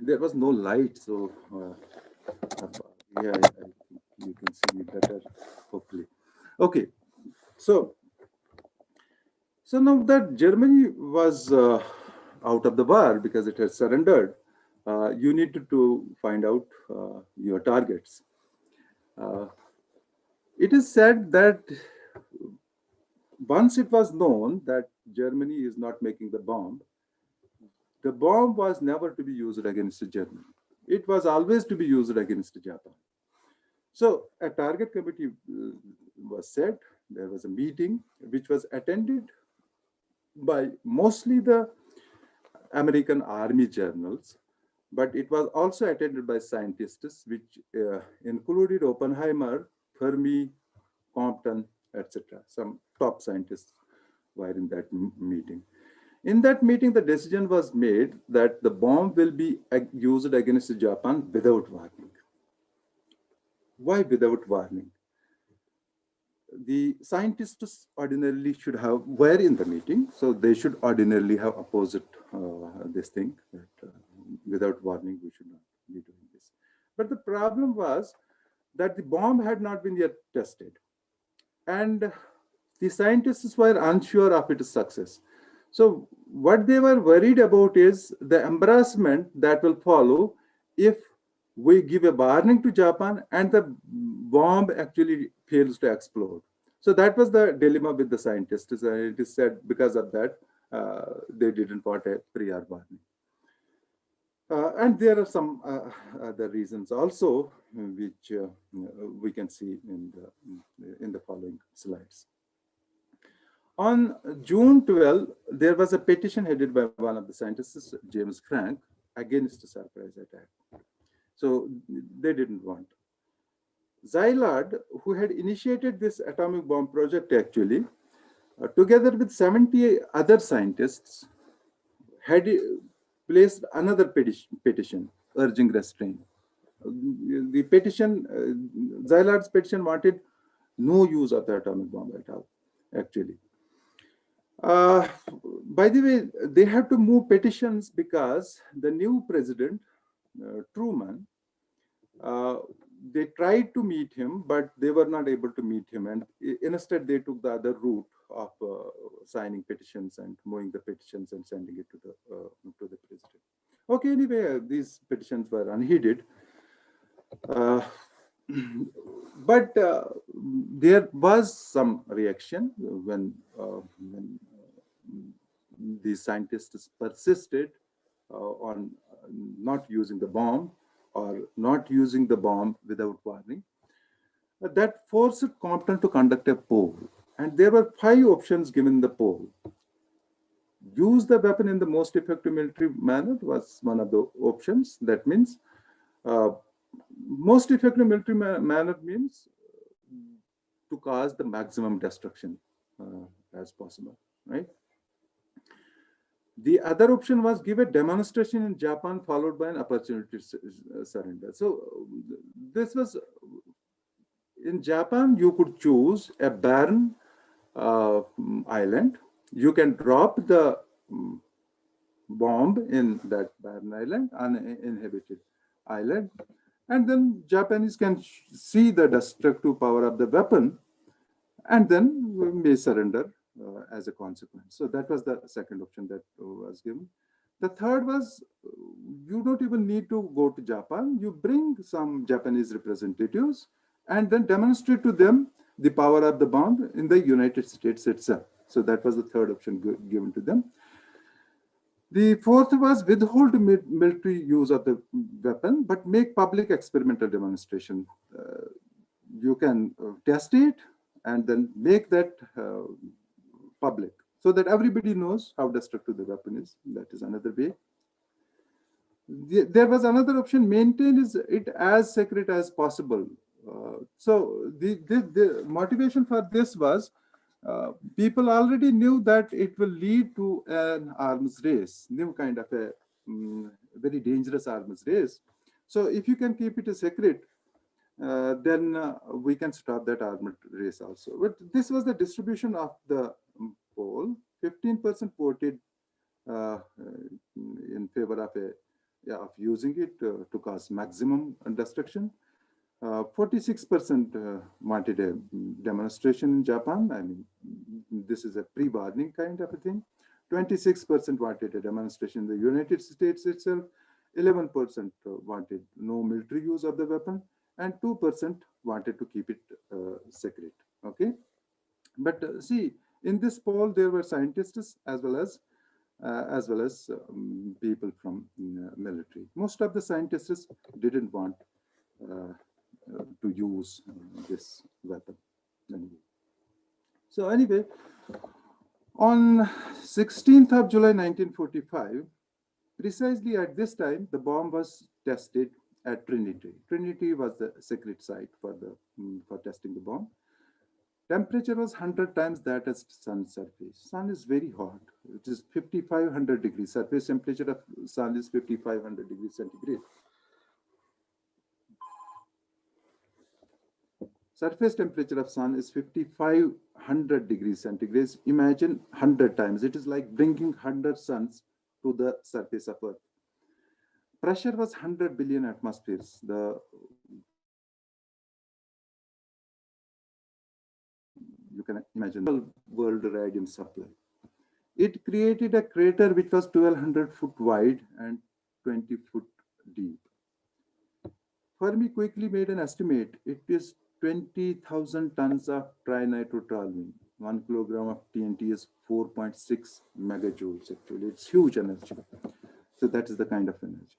There was no light, so yeah, I think you can see me better, hopefully. Okay, so now that Germany was out of the war because it has surrendered, you need to find out your targets. It is said that once it was known that Germany is not making the bomb was never to be used against Germany. It was always to be used against Japan. So a target committee was set. There was a meeting which was attended by mostly the American army generals, but it was also attended by scientists, which included Oppenheimer, Fermi, Compton, etc. Some top scientists were in that meeting. In that meeting, the decision was made that the bomb will be used against Japan without warning. Why without warning? The scientists ordinarily were in the meeting, so they should ordinarily have opposed this thing, that without warning we should not be doing this. But the problem was that the bomb had not been yet tested, and the scientists were unsure of its success. So what they were worried about is the embarrassment that will follow if we give a warning to Japan and the bomb actually fails to explode. So that was the dilemma with the scientists. It is said because of that, they didn't want a prior warning. And there are some other reasons also, which we can see in the following slides. On June 12, there was a petition headed by one of the scientists, James Frank, against a surprise attack. So they didn't want. Szilard, who had initiated this atomic bomb project actually, together with 70 other scientists, had placed another petition urging restraint. The petition, Szilard's petition wanted no use of the atomic bomb at all, actually. By the way, they have to move petitions because the new president, Truman, they tried to meet him, but they were not able to meet him. And instead, they took the other route of signing petitions and moving the petitions and sending it to the president. Okay, anyway, these petitions were unheeded. But there was some reaction when the scientists persisted on not using the bomb or not using the bomb without warning. That forced Compton to conduct a poll. And there were 5 options given in the poll. Use the weapon in the most effective military manner was one of the options. That means most effective military manner means to cause the maximum destruction as possible, right? The other option was give a demonstration in Japan followed by an opportunity surrender. So this was, in Japan, you could choose a barren island. You can drop the bomb in that barren island, uninhabited island, and then Japanese can see the destructive power of the weapon and then may surrender as a consequence. So that was the second option that was given. The third was, you don't even need to go to Japan. You bring some Japanese representatives and then demonstrate to them the power of the bomb in the United States itself. So that was the third option given to them. The fourth was withhold military use of the weapon, but make public experimental demonstration. You can test it and then make that public so that everybody knows how destructive the weapon is. That is another way. There was another option, maintain it as secret as possible. So the motivation for this was, people already knew that it will lead to an arms race, new kind of a very dangerous arms race. So if you can keep it a secret, then we can stop that arms race also. But this was the distribution of the poll. 15% voted in favor of using it to cause maximum destruction. 46% wanted a demonstration in Japan. I mean, this is a pre-warning kind of a thing. 26% wanted a demonstration in the United States itself. 11% wanted no military use of the weapon, and 2% wanted to keep it secret. Okay, but see, in this poll there were scientists as well as people from military. Most of the scientists didn't want to use this weapon. Anyway. So anyway, on 16th of July 1945, precisely at this time, the bomb was tested at Trinity. Trinity was the secret site for testing the bomb. Temperature was 100 times that as sun's surface. Sun is very hot. It is 5,500 degrees. Surface temperature of sun is 5,500 degrees centigrade. Surface temperature of sun is 5,500 degrees centigrade. Imagine 100 times. It is like bringing 100 suns to the surface of Earth. Pressure was 100 billion atmospheres. You can imagine the world radium supply. It created a crater which was 1,200 foot wide and 20 foot deep. Fermi quickly made an estimate. It is 20,000 tons of trinitrotoluene. 1 kilogram of TNT is 4.6 megajoules. Actually, it's huge energy. So that is the kind of energy.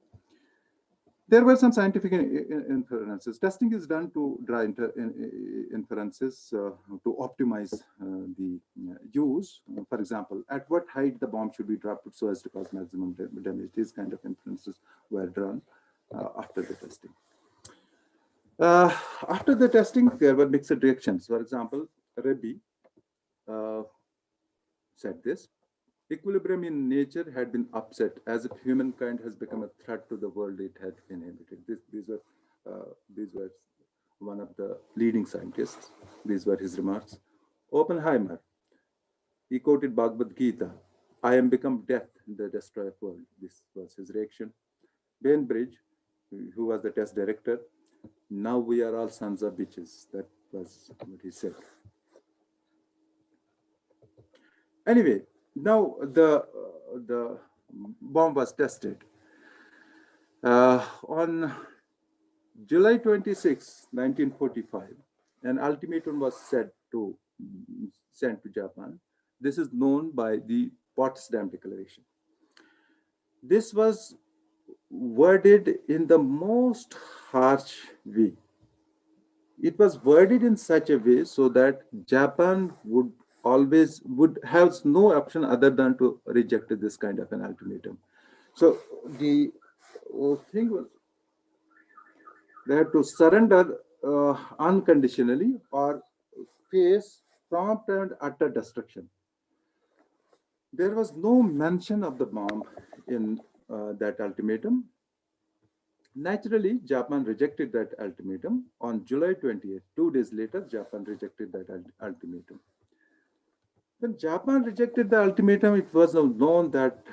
There were some scientific inferences. Testing is done to draw inferences to optimize the use. For example, at what height the bomb should be dropped so as to cause maximum damage. These kind of inferences were drawn after the testing. After the testing, there were mixed reactions. For example, Rebbe said this: equilibrium in nature had been upset as if humankind has become a threat to the world it had inhabited. These were one of the leading scientists. These were his remarks. Oppenheimer, he quoted Bhagavad Gita: "I am become death, the destroyer of world." This was his reaction. Bainbridge, who was the test director, "Now we are all sons of bitches." That was what he said. Anyway, now the bomb was tested. On July 26, 1945, an ultimatum was sent to Japan. This is known by the Potsdam Declaration. This was worded in the most harsh way. It was worded in such a way so that Japan would have no option other than to reject this kind of an ultimatum. So the thing was, they had to surrender unconditionally or face prompt and utter destruction. There was no mention of the bomb in that ultimatum. Naturally, Japan rejected that ultimatum on July 28th. 2 days later, Japan rejected that ultimatum. When Japan rejected the ultimatum, it was known that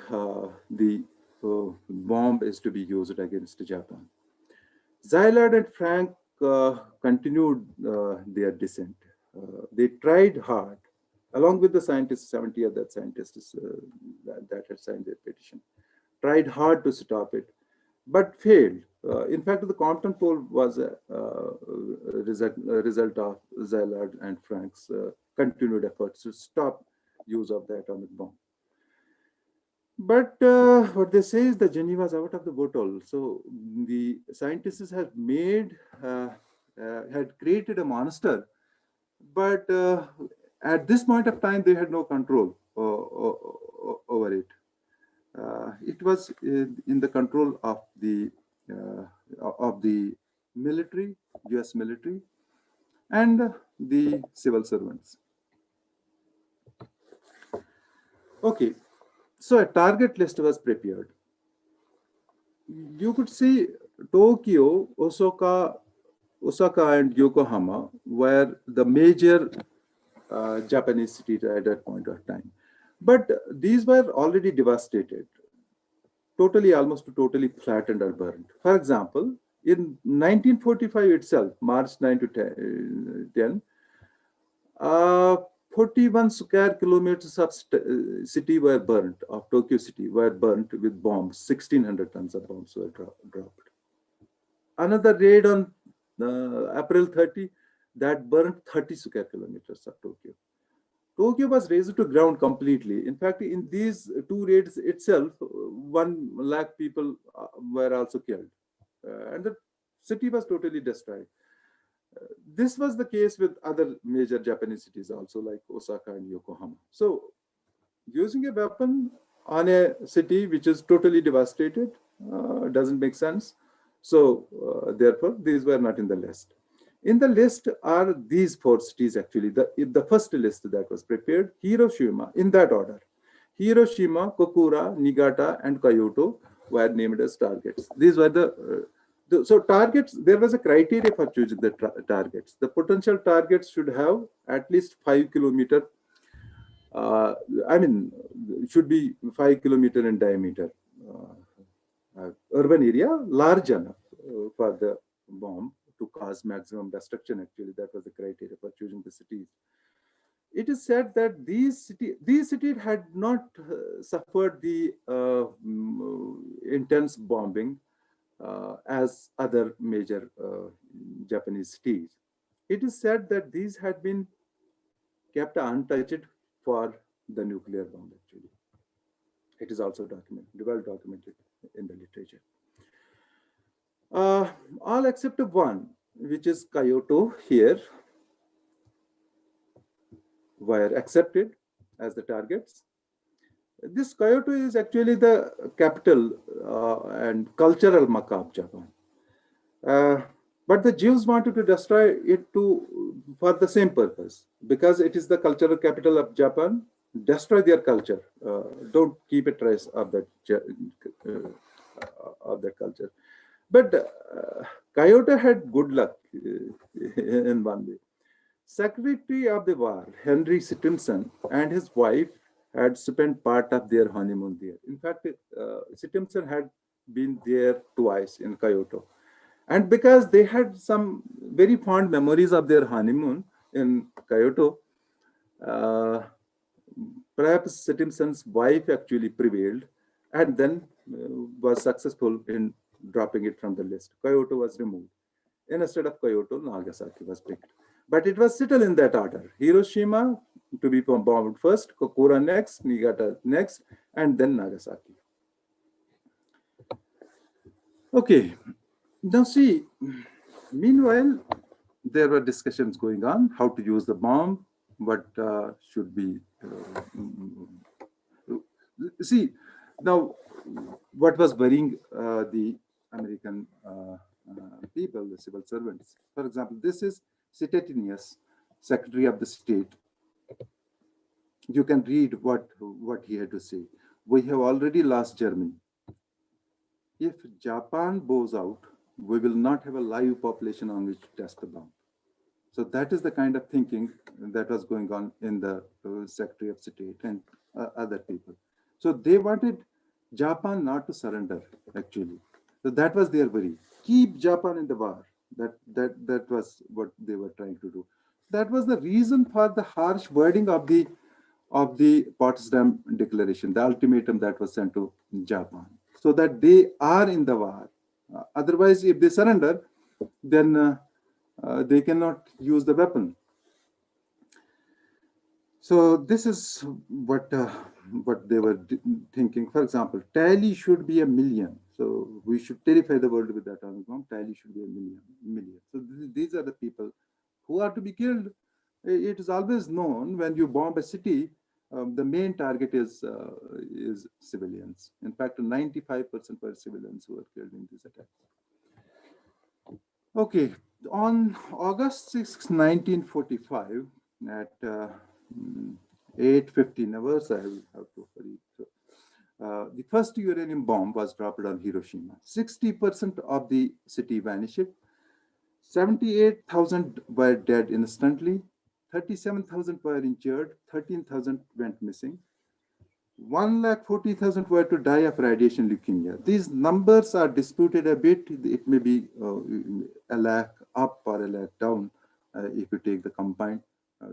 the bomb is to be used against Japan. Szilard and Frank continued their dissent. They tried hard, along with the scientists, 70 other scientists that had signed their petition, tried hard to stop it, but failed. In fact, the Compton poll was a result of Szilard and Frank's continued efforts to stop use of the atomic bomb. But what they say is the genie was out of the bottle. So the scientists have made, had created a monster, but at this point of time, they had no control over it. It was in the control of the military, US military, and the civil servants. Okay, so a target list was prepared. You could see Tokyo, Osaka, and Yokohama were the major Japanese cities at that point of time. But these were already devastated, almost totally flattened or burned. For example, in 1945 itself, March 9 to 10, 41 square kilometers of city were burnt, of Tokyo city were burnt with bombs. 1,600 tons of bombs were dropped. Another raid on April 30, that burnt 30 square kilometers of Tokyo. Tokyo was razed to ground completely. In fact, in these two raids itself, 1 lakh people were also killed. And the city was totally destroyed. This was the case with other major Japanese cities also, like Osaka and Yokohama. So using a weapon on a city which is totally devastated doesn't make sense. So therefore, these were not in the list. In the list are these 4 cities actually. The first list that was prepared, Hiroshima, in that order. Hiroshima, Kokura, Niigata, and Kyoto were named as targets. These were so targets, there was a criteria for choosing the targets. The potential targets should have at least 5 kilometer, should be 5 kilometer in diameter. Urban area, large enough for the bomb to cause maximum destruction. Actually, that was the criteria for choosing the cities. It is said that these cities had not suffered the intense bombing as other major Japanese cities. It is said that these had been kept untouched for the nuclear bomb, actually. It is also well documented in the literature. All except one, which is Kyoto here, were accepted as the targets. This Kyoto is actually the capital and cultural Mecca of Japan. But the Jews wanted to destroy it for the same purpose, because it is the cultural capital of Japan. Destroy their culture. Don't keep a trace of that culture. But Kyoto had good luck in one way. Secretary of the War, Henry Stimson, and his wife had spent part of their honeymoon there. In fact, Stimson had been there twice in Kyoto. And because they had some very fond memories of their honeymoon in Kyoto, perhaps Stimson's wife actually prevailed and then was successful in dropping it from the list. Kyoto was removed. Instead of Kyoto, Nagasaki was picked. But it was still in that order. Hiroshima to be bombed first, Kokura next, Niigata next, and then Nagasaki. Okay. Now see, meanwhile, there were discussions going on how to use the bomb, what should be. See, now what was worrying the American people, the civil servants. For example, this is Stettinius, Secretary of the State. you can read what he had to say. We have already lost Germany. If Japan bows out, we will not have a live population on which to test the bomb. So that is the kind of thinking that was going on in the Secretary of State and other people. So they wanted Japan not to surrender, actually. So that was their worry. Keep Japan in the war. That was what they were trying to do. That was the reason for the harsh wording of the Potsdam Declaration, the ultimatum that was sent to Japan, so that they are in the war. Otherwise, if they surrender, then they cannot use the weapon. So this is what they were thinking. For example, tally should be 1 million. So we should terrify the world with that atomic bomb. Tally should be 1 million. So these are the people who are to be killed. It is always known when you bomb a city, the main target is civilians. In fact, 95% were civilians who were killed in these attacks. Okay, on August 6, 1945, at 8:15 hours, I have to hurry. So, the first uranium bomb was dropped on Hiroshima. 60% of the city vanished. 78,000 were dead instantly. 37,000 were injured. 13,000 went missing. 140,000 were to die of radiation leukemia. These numbers are disputed a bit. It may be a lakh up or a lakh down if you take the combined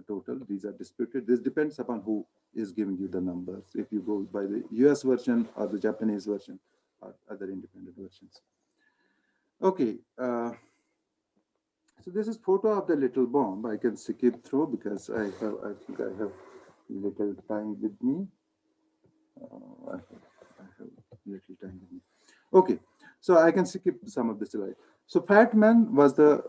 total. These are disputed. This depends upon who is giving you the numbers. If you go by the US version or the Japanese version or other independent versions. Okay. So this is photo of the little bomb. I can skip through because I think I have little time with me. I have little time with me. Okay, so I can skip some of this slide. So Fat Man was the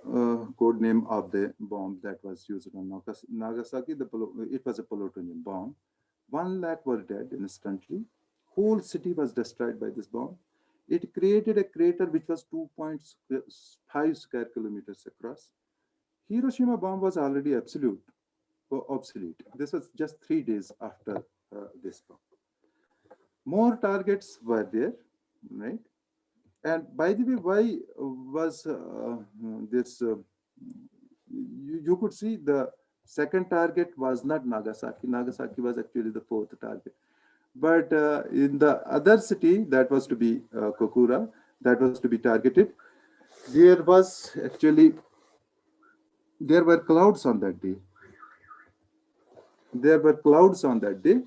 code name of the bomb that was used on Nagasaki. It was a plutonium bomb. 1 lakh were dead instantly. Whole city was destroyed by this bomb. It created a crater which was 2.5 square kilometers across. Hiroshima bomb was already obsolete. This was just 3 days after this bomb. More targets were there, right? And by the way, why was this? You could see the second target was not Nagasaki. Nagasaki was actually the 4th target. But in the other city, that was to be Kokura, that was to be targeted. There were clouds on that day. There were clouds on that day,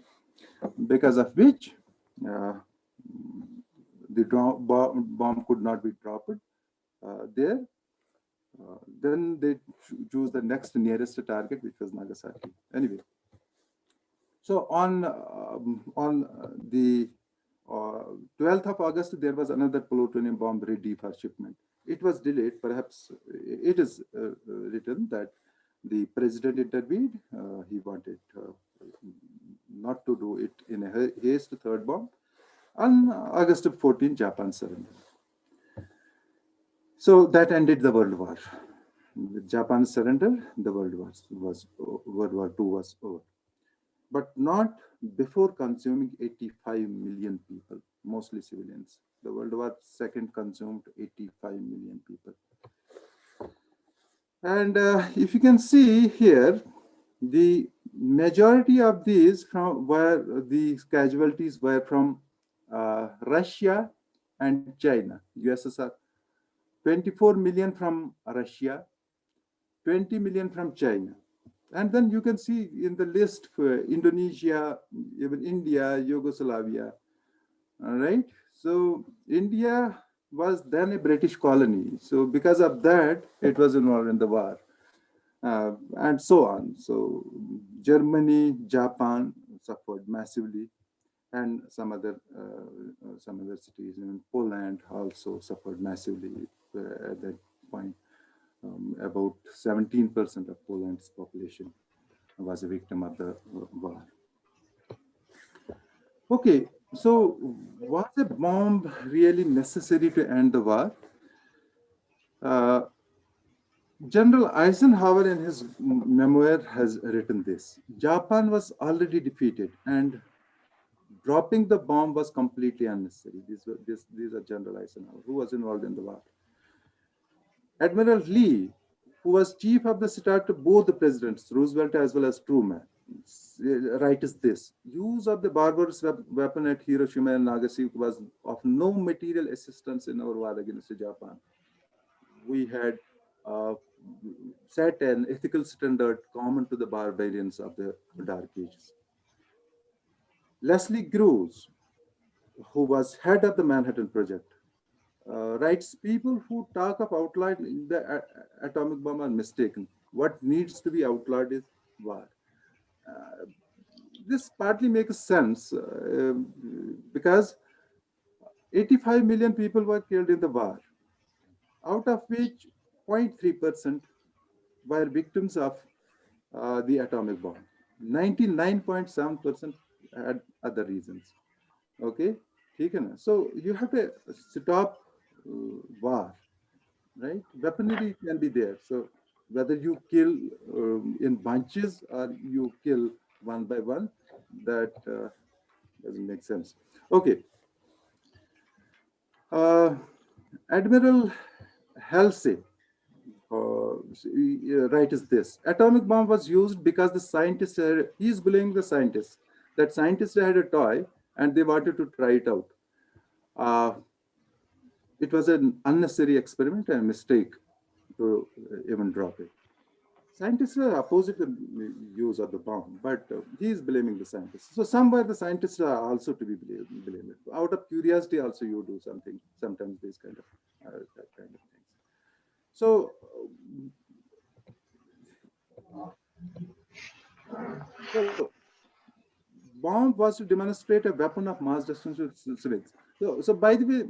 because of which the bomb could not be dropped there. Then they choose the next nearest target, which was Nagasaki. Anyway, so on the 12th of August, there was another plutonium bomb ready for shipment. It was delayed. Perhaps it is written that the president intervened. He wanted not to do it in a haste, third bomb. On August 14, Japan surrendered. So that ended the World War. With Japan's surrender, the World War II was over. But not before consuming 85 million people, mostly civilians. The World War II consumed 85 million people. And if you can see here, the majority of these casualties were from Russia and China, USSR. 24 million from Russia, 20 million from China. And then you can see in the list for Indonesia, even India, Yugoslavia, all right? So India was then a British colony. So because of that, it was involved in the war, and so on. So Germany, Japan suffered massively, and some other cities, in Poland also suffered massively at that point. About 17% of Poland's population was a victim of the war. Okay, so was a bomb really necessary to end the war? General Eisenhower in his memoir has written this: Japan was already defeated and dropping the bomb was completely unnecessary. These are General Eisenhower, who was involved in the war. Admiral Lee, who was chief of the staff to both the presidents, Roosevelt as well as Truman, writes this: use of the barbarous weapon at Hiroshima and Nagasaki was of no material assistance in our war against Japan. We had set an ethical standard common to the barbarians of the Dark Ages. Leslie Groves, who was head of the Manhattan Project, writes, people who talk of outline the atomic bomb are mistaken. What needs to be outlawed is war. This partly makes sense because 85 million people were killed in the war, out of which 0.3% were victims of the atomic bomb. 99.7% had other reasons. Okay, so you have to stop war, right? Weaponry can be there. So whether you kill in bunches or you kill one by one, that doesn't make sense. Okay. Admiral Halsey writes this: atomic bomb was used because the scientists, he's blaming the scientists, that scientists had a toy and they wanted to try it out. It was an unnecessary experiment and mistake to even drop it. Scientists are opposite the use of the bomb, but he is blaming the scientists. So somewhere the scientists are also to be blamed. Out of curiosity, also you do something. Sometimes these kind of that kind of things. So bomb was to demonstrate a weapon of mass destruction to civilians. So by the way,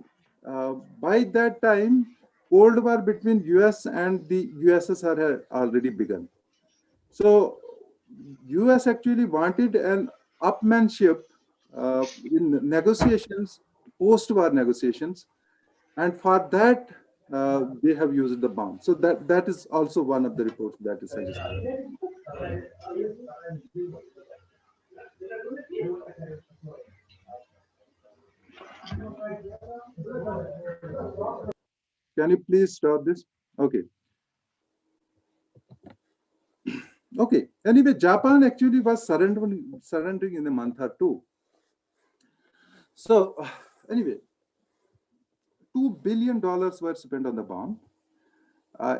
by that time, Cold War between US and the USSR had already begun. So US actually wanted an upmanship in negotiations, post-war negotiations, and for that they have used the bomb. So that is also one of the reports that is suggested. Can you please stop this? Okay. Okay. Anyway, Japan actually was surrendering in a month or two. So anyway, $2 billion were spent on the bomb.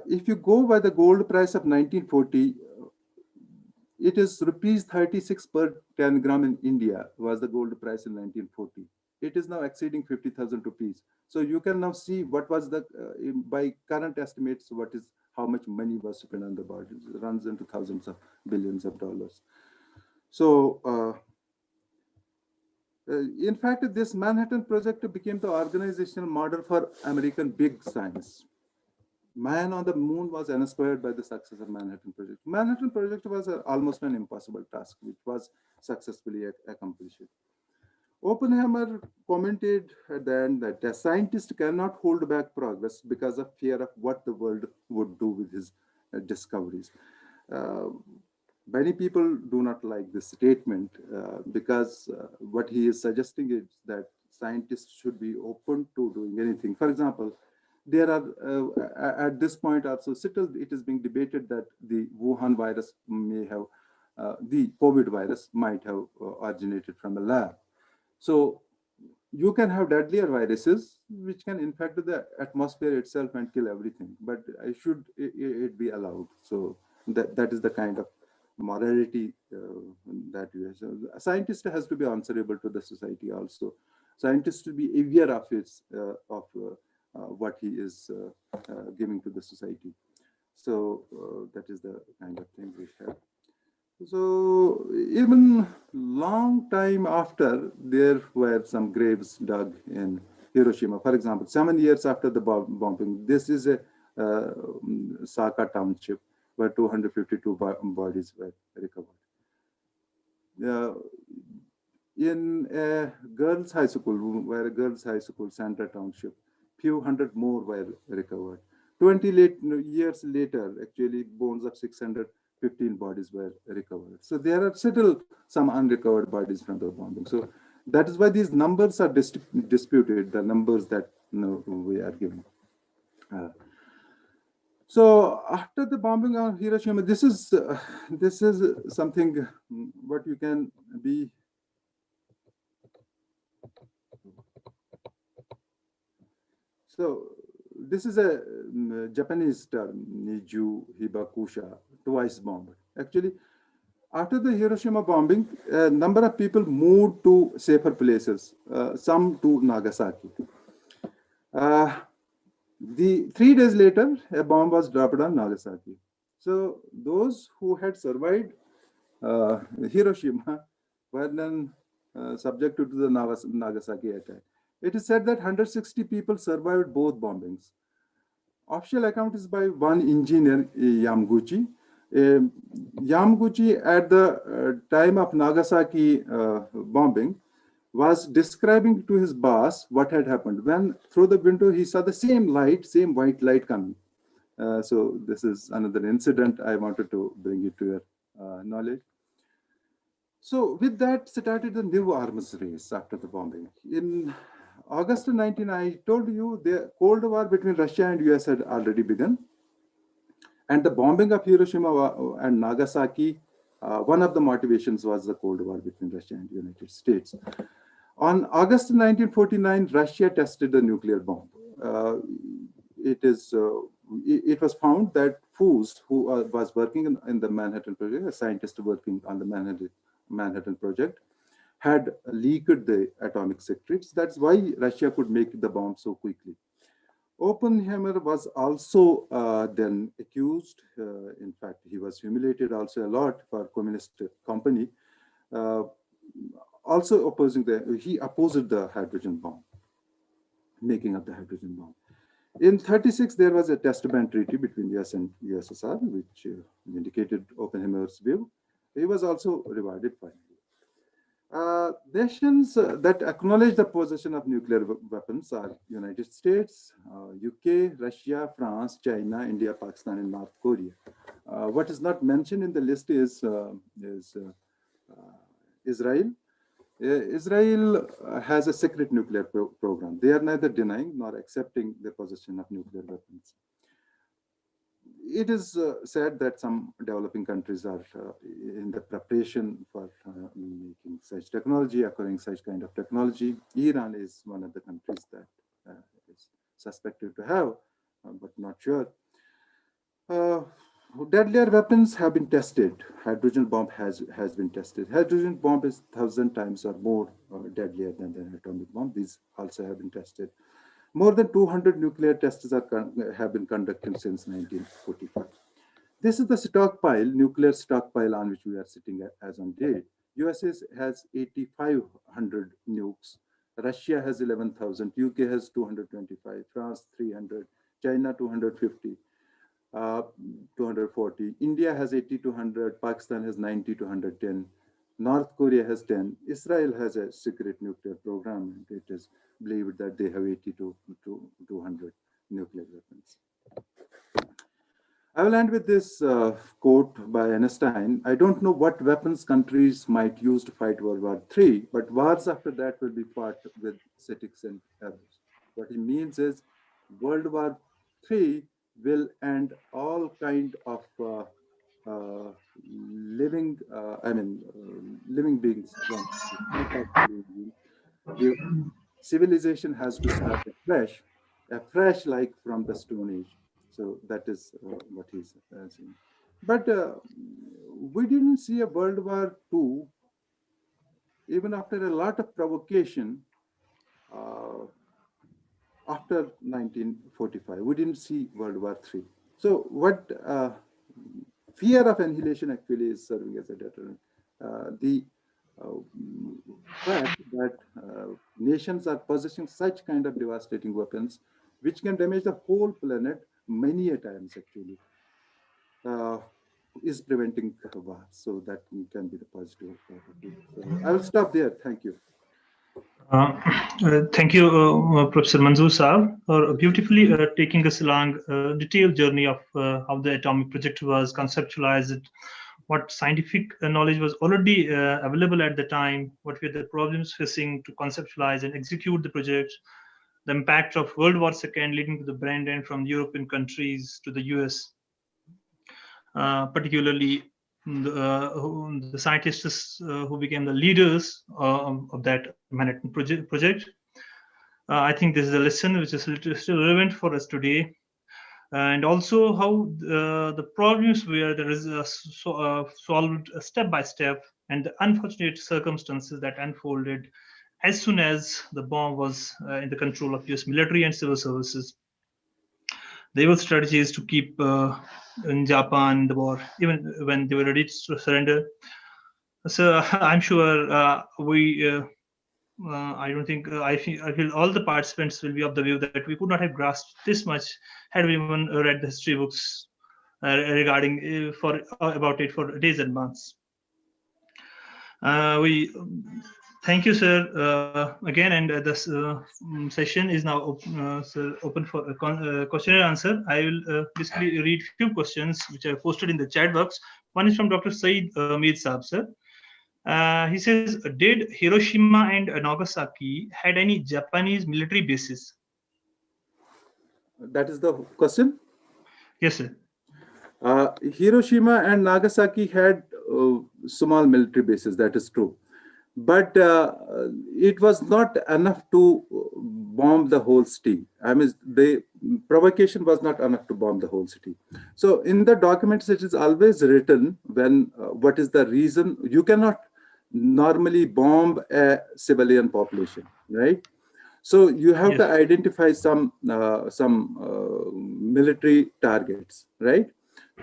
If you go by the gold price of 1940, it is rupees 36 per 10 gram in India was the gold price in 1940. It is now exceeding 50,000 rupees. So you can now see what was the, by current estimates, what is how much money was spent on the bomb. It runs into thousands of billions of dollars. So in fact, this Manhattan Project became the organizational model for American big science. Man on the moon was inspired by the success of Manhattan Project. Manhattan Project was almost an impossible task, which was successfully accomplished. Oppenheimer commented at the end that a scientist cannot hold back progress because of fear of what the world would do with his discoveries. Many people do not like this statement because what he is suggesting is that scientists should be open to doing anything. For example, there are at this point also still it is being debated that the Wuhan virus may have the COVID virus might have originated from a lab. So you can have deadlier viruses which can infect the atmosphere itself and kill everything, but should it be allowed? So that is the kind of morality that you have. So a scientist has to be answerable to the society also. Scientists to be aware of its what he is giving to the society. So that is the kind of thing we have. So even long time after, there were some graves dug in Hiroshima. For example, 7 years after the bombing, this is a Saka township where 252 bodies were recovered. In a girls' high school, Sandra Township, few hundred more were recovered. 20 years later, actually, bones of 615 bodies were recovered. So there are still some unrecovered bodies from the bombing. So that is why these numbers are disputed, the numbers that we are giving. So after the bombing of Hiroshima, this is something what you can be. So this is a Japanese term, Niju Hibakusha, twice bombed. Actually, after the Hiroshima bombing, a number of people moved to safer places, some to Nagasaki. 3 days later, a bomb was dropped on Nagasaki. So those who had survived Hiroshima were then subjected to the Nagasaki attack. It is said that 160 people survived both bombings. Official account is by one engineer, Yamaguchi. Yamaguchi, at the time of Nagasaki bombing, was describing to his boss what had happened. When through the window he saw the same light, same white light coming. So this is another incident I wanted to bring it to your knowledge. So with that started the new arms race after the bombing. In August 19, I told you the Cold War between Russia and US had already begun. And the bombing of Hiroshima and Nagasaki, one of the motivations was the Cold War between Russia and United States. On August 1949, Russia tested a nuclear bomb. It was found that Foos, who was working in the Manhattan Project, a scientist working on the Manhattan Project, had leaked the atomic secrets. That's why Russia could make the bomb so quickly. Oppenheimer was also then accused. In fact, he was humiliated also a lot for Communist company. Also he opposed the hydrogen bomb, making of the hydrogen bomb. In 1936, there was a test ban treaty between US and USSR, which indicated Oppenheimer's view. He was also rewarded finally. Nations that acknowledge the possession of nuclear weapons are United States, UK, Russia, France, China, India, Pakistan, and North Korea. What is not mentioned in the list is Israel. Israel has a secret nuclear program. They are neither denying nor accepting the possession of nuclear weapons. It is said that some developing countries are in the preparation for making such technology, acquiring such kind of technology. Iran is one of the countries that is suspected to have, but not sure. Deadlier weapons have been tested. Hydrogen bomb has been tested. Hydrogen bomb is 1,000 times or more deadlier than the atomic bomb. These also have been tested. More than 200 nuclear tests have been conducted since 1945. This is the stockpile, nuclear stockpile on which we are sitting as on date. USA has 8,500 nukes. Russia has 11,000. UK has 225. France 300. China 250. 240. India has 80 to 100. Pakistan has 90 to 110. North Korea has 10. Israel has a secret nuclear program, and it is believed that they have 80 to 200 nuclear weapons. I will end with this quote by Einstein. I don't know what weapons countries might use to fight World War III, but wars after that will be fought with statics and errors. What he means is World War III will end all kind of living beings. The civilization has to start afresh like from the Stone Age. So that is what he's saying. But we didn't see a World War II even after a lot of provocation. After 1945, we didn't see World War III. So what fear of annihilation actually is serving as a deterrent. The fact that nations are possessing such kind of devastating weapons, which can damage the whole planet many a times actually, is preventing war. So that can be the positive part of it. So I will stop there. Thank you. Thank you, Professor Manzoor Saab, for beautifully taking us along a detailed journey of how the atomic project was conceptualized, what scientific knowledge was already available at the time, what were the problems facing to conceptualize and execute the project, the impact of World War II leading to the brand end from European countries to the US, particularly the scientists who became the leaders of that Manhattan project. I think this is a lesson which is still relevant for us today, and also how the problems were there is solved step by step, and the unfortunate circumstances that unfolded as soon as the bomb was in the control of US military and civil services. There were strategies to keep in Japan the war, even when they were ready to surrender. So I'm sure I don't think I feel all the participants will be of the view that we could not have grasped this much had we even read the history books regarding about it for days and months. We thank you, sir, again, and this session is now open for a question and answer. I will basically read few questions which I posted in the chat box. One is from Dr. Saeed Mir Saab, sir. He says, did Hiroshima and Nagasaki had any Japanese military bases? That is the question? Yes, sir. Hiroshima and Nagasaki had small military bases, that is true. But it was not enough to bomb the whole city. I mean, the provocation was not enough to bomb the whole city. So in the documents, it is always written when what is the reason. You cannot normally bomb a civilian population, right? So you have Yes. to identify some military targets, right?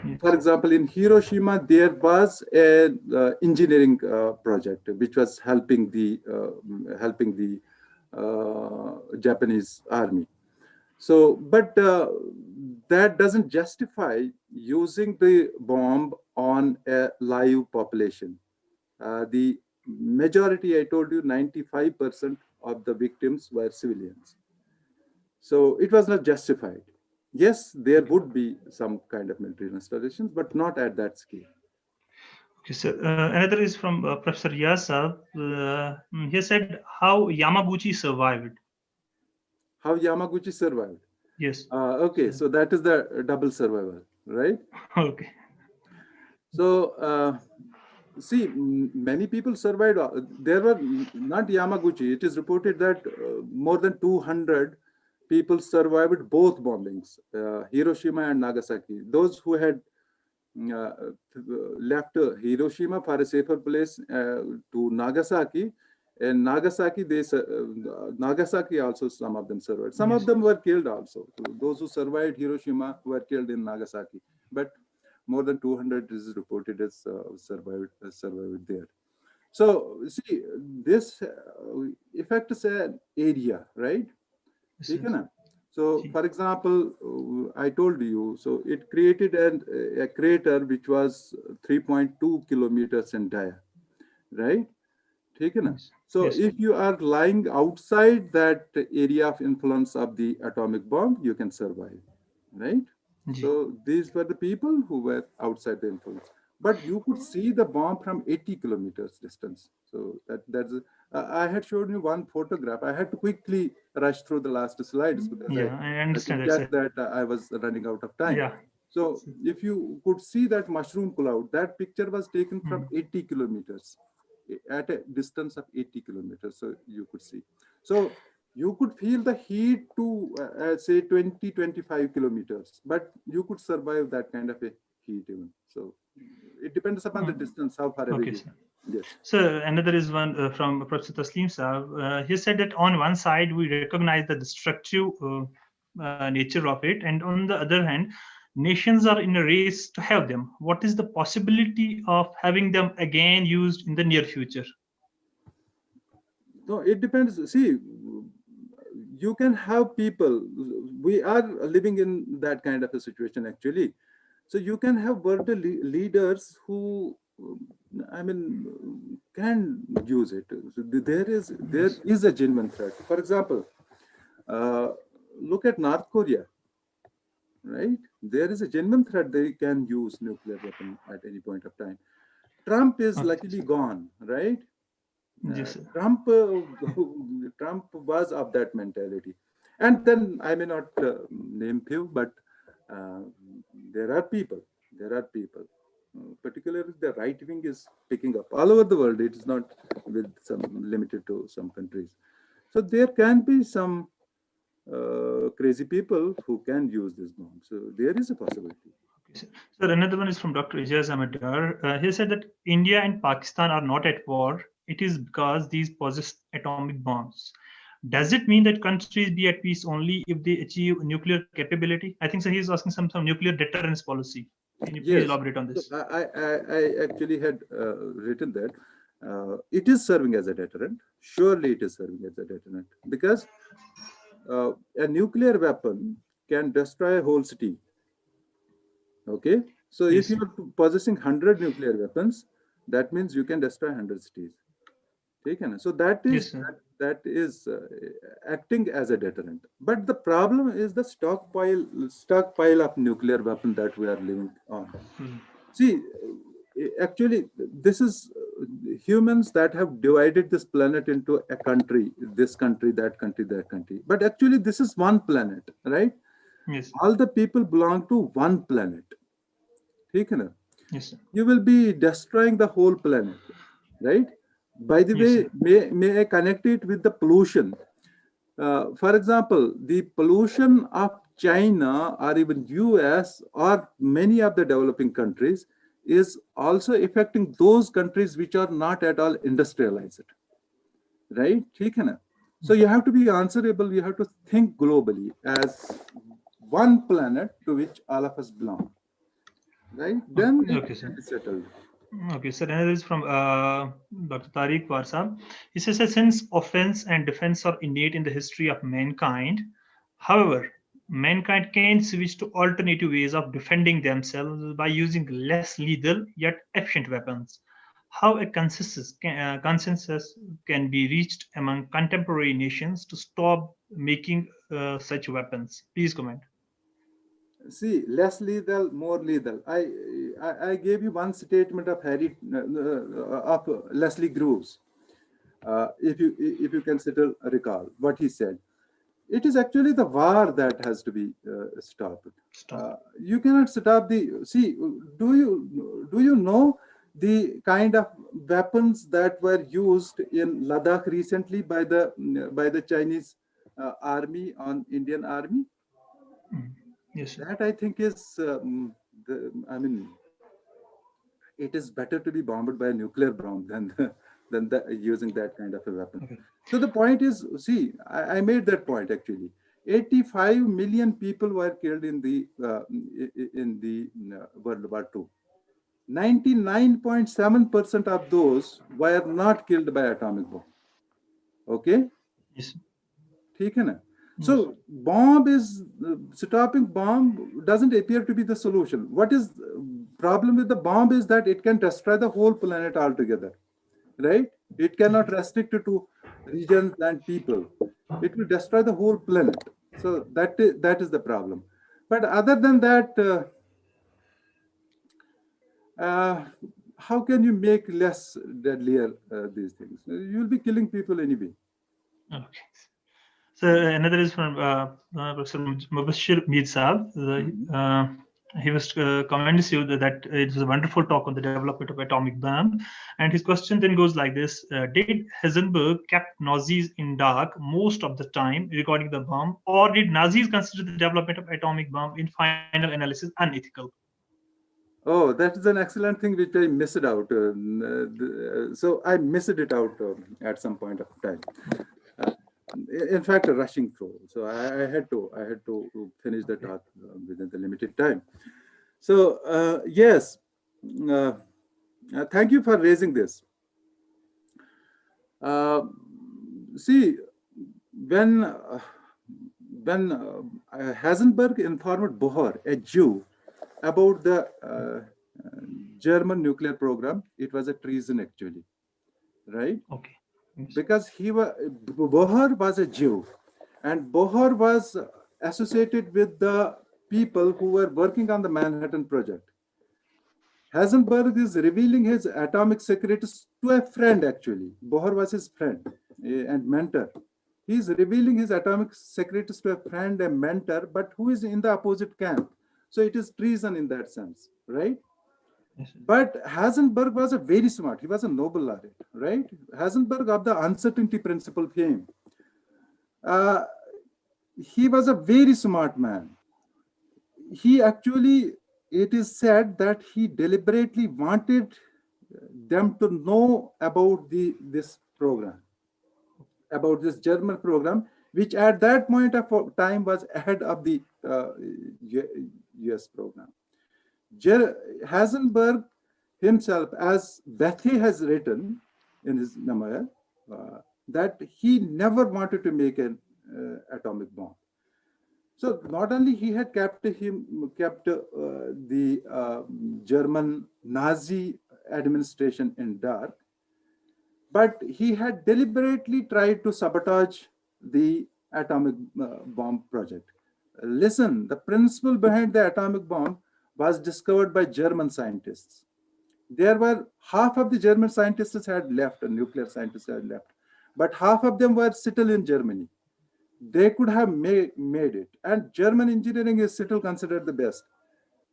Yes. For example, in Hiroshima, there was an engineering project which was helping the Japanese army. So, but that doesn't justify using the bomb on a live population. The majority, I told you, 95% of the victims were civilians. So it was not justified. Yes, there would be some kind of military installations, but not at that scale. Okay, sir. Another is from Professor Yasa. He said, how Yamaguchi survived. How Yamaguchi survived? Yes. Okay, so that is the double survival, right? Okay. So, see, many people survived. There were not Yamaguchi. It is reported that more than 200 people survived both bombings, Hiroshima and Nagasaki. Those who had left Hiroshima for a safer place to Nagasaki, and Nagasaki, Nagasaki also, some of them survived. Some of them were killed also. Those who survived Hiroshima were killed in Nagasaki, but more than 200 is reported as survived there. So see, this affects an area, right? Yes, so, for example, I told you, so it created a crater which was 3.2 kilometers in diameter, right? So, yes. if you are lying outside that area of influence of the atomic bomb, you can survive, right? So, these were the people who were outside the influence. But you could see the bomb from 80 kilometers distance. So, that's I had shown you one photograph. I had to quickly rush through the last slides because I understand that I was running out of time. Yeah. So if you could see that mushroom cloud, that picture was taken from 80 kilometers, at a distance of 80 kilometers. So you could see. So you could feel the heat to say 20, 25 kilometers, but you could survive that kind of a heat even. So it depends upon the distance, how far away you are. Yes. So another is one from Professor Taslim Saab. He said that on one side we recognize the destructive nature of it, and on the other hand, nations are in a race to have them. What is the possibility of having them again used in the near future? No, it depends. See, you can have people. We are living in that kind of a situation actually. So you can have world leaders who, I mean, can use it. So there is a genuine threat. For example, look at North Korea, right? There is a genuine threat they can use nuclear weapon at any point of time. Trump is luckily gone, right? Yes, sir. Trump was of that mentality. And then I may not name few, but uh, there are people, particularly the right wing is picking up all over the world. It is not with some limited to some countries. So there can be some crazy people who can use this bomb. So there is a possibility. So another one is from Dr. Ijaz Ahmedar. He said that India and Pakistan are not at war. It is because these possess atomic bombs. Does it mean that countries be at peace only if they achieve nuclear capability? I think so. He's asking some nuclear deterrence policy. Can you please elaborate on this? So I actually had written that it is serving as a deterrent. Surely it is serving as a deterrent because a nuclear weapon can destroy a whole city. Okay, so if you are possessing 100 nuclear weapons, that means you can destroy 100 cities. Taken. So that is acting as a deterrent. But the problem is the stockpile of nuclear weapon that we are living on. See, actually, this is humans that have divided this planet into a country, this country, that country, that country. But actually, this is one planet, right? Yes. All the people belong to one planet. Taken. Yes, sir. You will be destroying the whole planet, right? By the way, may I connect it with the pollution? For example, the pollution of China or even US or many of the developing countries is also affecting those countries which are not at all industrialized, right? So you have to be answerable, you have to think globally as one planet to which all of us belong, right? Then it can be settled. Okay, so another is from Dr. Tariq Warsab. He says that since offense and defense are innate in the history of mankind, however, mankind can switch to alternative ways of defending themselves by using less lethal yet efficient weapons. How a consensus can be reached among contemporary nations to stop making such weapons? Please comment. See, less lethal, more lethal. I gave you one statement of Leslie Groves. If you can still recall what he said, it is actually the war that has to be stopped. You cannot stop the. See, do you know the kind of weapons that were used in Ladakh recently by the Chinese army on Indian army? Yes, sir. That I think is, I mean, it is better to be bombed by a nuclear bomb than using that kind of a weapon. Okay. So the point is, see, I made that point actually. 85 million people were killed in the World War II. 99.7% of those were not killed by atomic bomb. Okay? Yes. So bomb is stopping bomb doesn't appear to be the solution. What is problem with the bomb is that it can destroy the whole planet altogether, right? It cannot restrict it to regions and people. It will destroy the whole planet. So that is the problem. But other than that, how can you make less deadlier these things? You'll be killing people anyway. Okay. So another is from Professor Mubashir Mir Saab. He was commends you that it was a wonderful talk on the development of atomic bomb. And his question then goes like this: did Heisenberg kept Nazis in dark most of the time regarding the bomb, or did Nazis consider the development of atomic bomb in final analysis unethical? Oh, that is an excellent thing which I missed out. So I missed it out at some point of time. In fact, rushing through. So I had to finish the talk within the limited time. So yes, thank you for raising this. See, when Heisenberg informed Bohr, a Jew, about the German nuclear program, it was a treason actually. right? Okay. Yes. Because Bohr was a Jew, and Bohr was associated with the people who were working on the Manhattan Project. Heisenberg is revealing his atomic secrets to a friend, actually. Bohr was his friend and mentor. He is revealing his atomic secrets to a friend and mentor, but who is in the opposite camp. So it is treason in that sense, right? Yes. But Heisenberg was a very smart. He was a Nobel laureate, right? Heisenberg of the uncertainty principle fame. He was a very smart man. He actually, it is said that he deliberately wanted them to know about this program, about this German program, which at that point of time was ahead of the US program. Heisenberg himself, as Bethe has written in his memoir, that he never wanted to make an atomic bomb. So not only he had kept the German Nazi administration in dark, but he had deliberately tried to sabotage the atomic bomb project. Listen, the principle behind the atomic bomb was discovered by German scientists. There were half of the German scientists had left, and nuclear scientists had left, but half of them were still in Germany. They could have made it, and German engineering is still considered the best.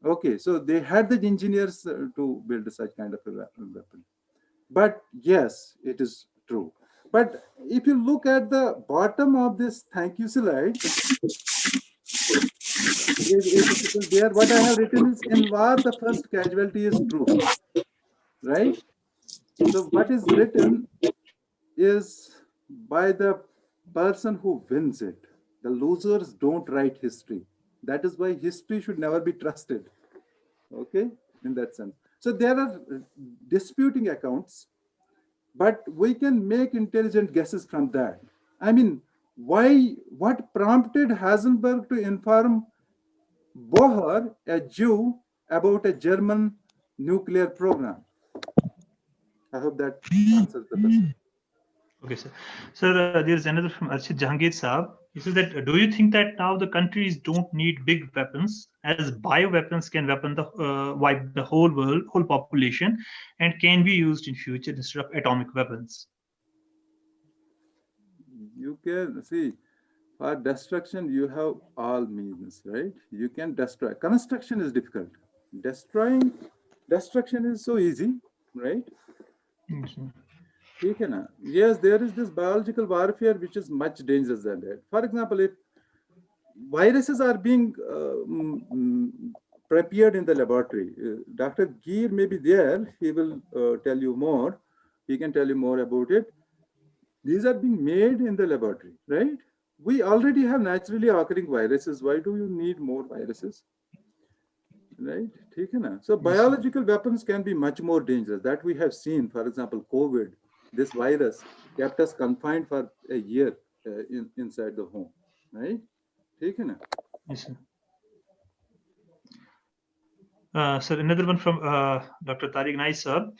Okay, so they had the engineers to build such kind of a weapon. But yes, it is true. But if you look at the bottom of this thank you slide, there what I have written is, in war the first casualty is truth, right? So what is written is by the person who wins it. The losers don't write history. That is why history should never be trusted. Okay, in that sense. So there are disputing accounts, but we can make intelligent guesses from that. I mean, what prompted Heisenberg to inform Bohr, a Jew, about a German nuclear program? I hope that answers the question. Okay, sir. Sir, there's another from Arshid Jahangir Saab. He says that, do you think that now the countries don't need big weapons, as bioweapons can wipe the whole world, whole population, and can be used in future instead of atomic weapons? You can see, for destruction, you have all means, right? You can destroy. Construction is difficult. Destruction is so easy, right? Yes, sir. Yes, there is this biological warfare which is much dangerous than that. For example, if viruses are being prepared in the laboratory, Dr. Geer may be there. He will tell you more. He can tell you more about it. These are being made in the laboratory, right? We already have naturally occurring viruses. Why do you need more viruses? Right? So biological weapons can be much more dangerous. That we have seen, for example, COVID, this virus kept us confined for a year inside the home, right? Yes, sir. Sir, another one from Dr. Tariq Naisab.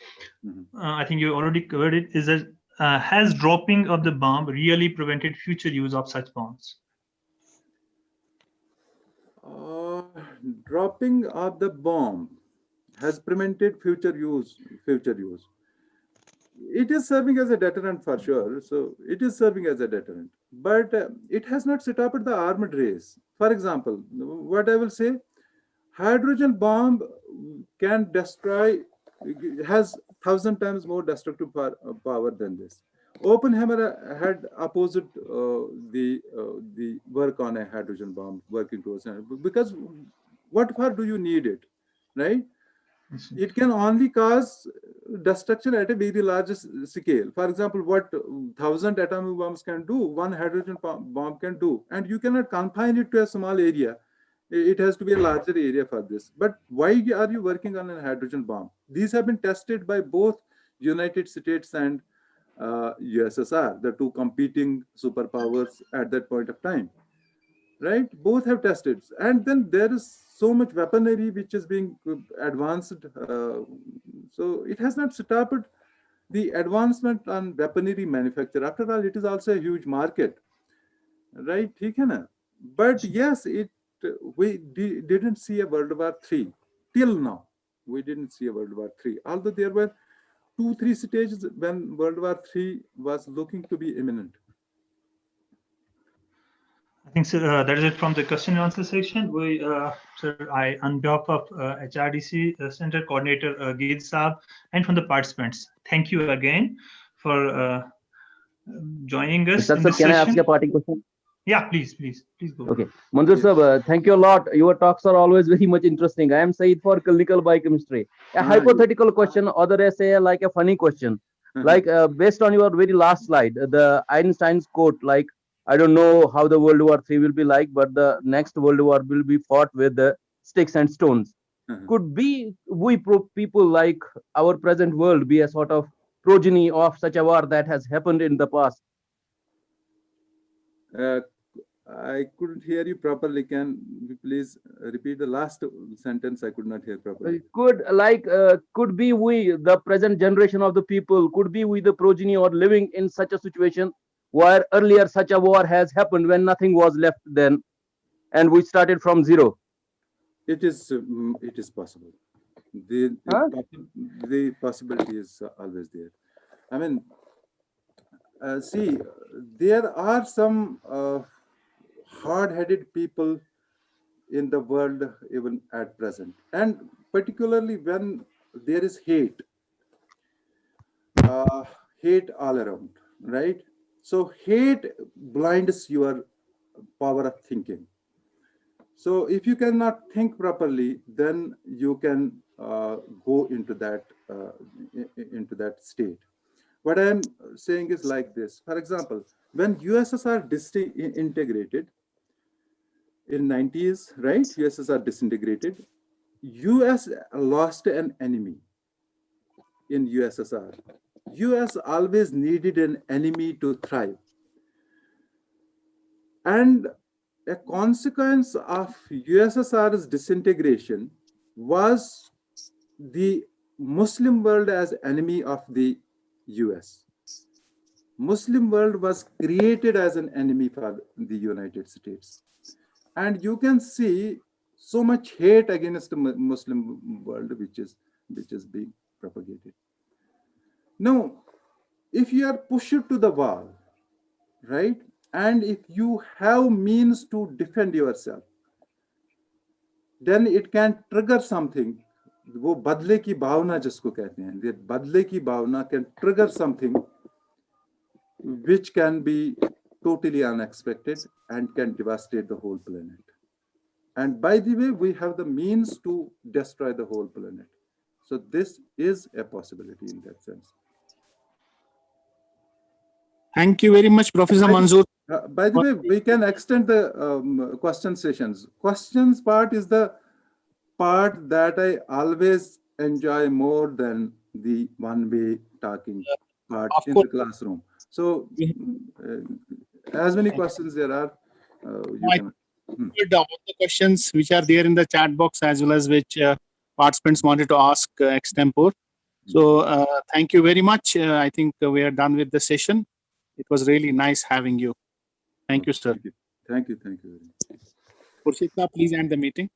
I think you already covered it. Is that has dropping of the bomb really prevented future use of such bombs? Dropping of the bomb has prevented future use. It is serving as a deterrent for sure. So it is serving as a deterrent, but it has not stopped the armed race. For example, what I will say, hydrogen bomb can destroy, has 1,000 times more destructive power than this. Oppenheimer had opposed the work on a hydrogen bomb, working towards it, because what for do you need it, right? It can only cause destruction at a very large scale. For example, what 1,000 atomic bombs can do, one hydrogen bomb can do, and you cannot confine it to a small area. It has to be a larger area for this. But why are you working on a hydrogen bomb? These have been tested by both United States and USSR, the two competing superpowers at that point of time, right? Both have tested. And then there is so much weaponry which is being advanced. So it has not stopped The advancement on weaponry manufacture, after all, it is also a huge market, right? ठीक है ना? But yes, we didn't see a World War III till now. We didn't see a World War III, although there were 2-3 stages when World War III was looking to be imminent. I think, sir, that is it from the question and answer section. Sir, on behalf of HRDC Center Coordinator Geet Saab, and from the participants, thank you again for joining us. Sir, in this can I ask session. a parting question? Yeah, please go. Okay, Manzoor sir, thank you a lot. Your talks are always very much interesting. I am Said for clinical biochemistry. A hypothetical question, other I say like a funny question. Like based on your very last slide, the Einstein's quote, like, I don't know how the World War III will be like, but the next World War will be fought with the sticks and stones. Could we people like our present world be a sort of progeny of such a war that has happened in the past? I couldn't hear you properly. Can you please repeat the last sentence? I could not hear properly. Could be we, the present generation of the people, could be we the progeny or living in such a situation where earlier such a war has happened when nothing was left then, and we started from zero? It is possible. The possibility is always there. I mean, see, there are some hard-headed people in the world even at present, and particularly when there is hate all around, right? So hate blinds your power of thinking. So if you cannot think properly, then you can go into that state. What I am saying is like this. For example, when USSR disintegrated in 90s, right? USSR disintegrated. US lost an enemy in USSR. US always needed an enemy to thrive. And a consequence of USSR's disintegration was the Muslim world as enemy of the US. Muslim world was created as an enemy for the United States. And you can see so much hate against the Muslim world which is being propagated. Now, if you are pushed to the wall, right? And if you have means to defend yourself, then it can trigger something. वो बदले की भावना जिसको कहते हैं, the बदले की भावना can trigger something which can be totally unexpected and can devastate the whole planet. And by the way, we have the means to destroy the whole planet. So this is a possibility in that sense. Thank you very much, Professor Manzoor. By the way, we can extend the question sessions. Questions part is the part that I always enjoy more than the one-way talking part in the classroom. So as many questions there are, you can. All the questions which are there in the chat box as well as which participants wanted to ask extempore. So thank you very much. I think we are done with the session. It was really nice having you. Thank you, sir. Thank you. Thank you very much. Purshita, please end the meeting.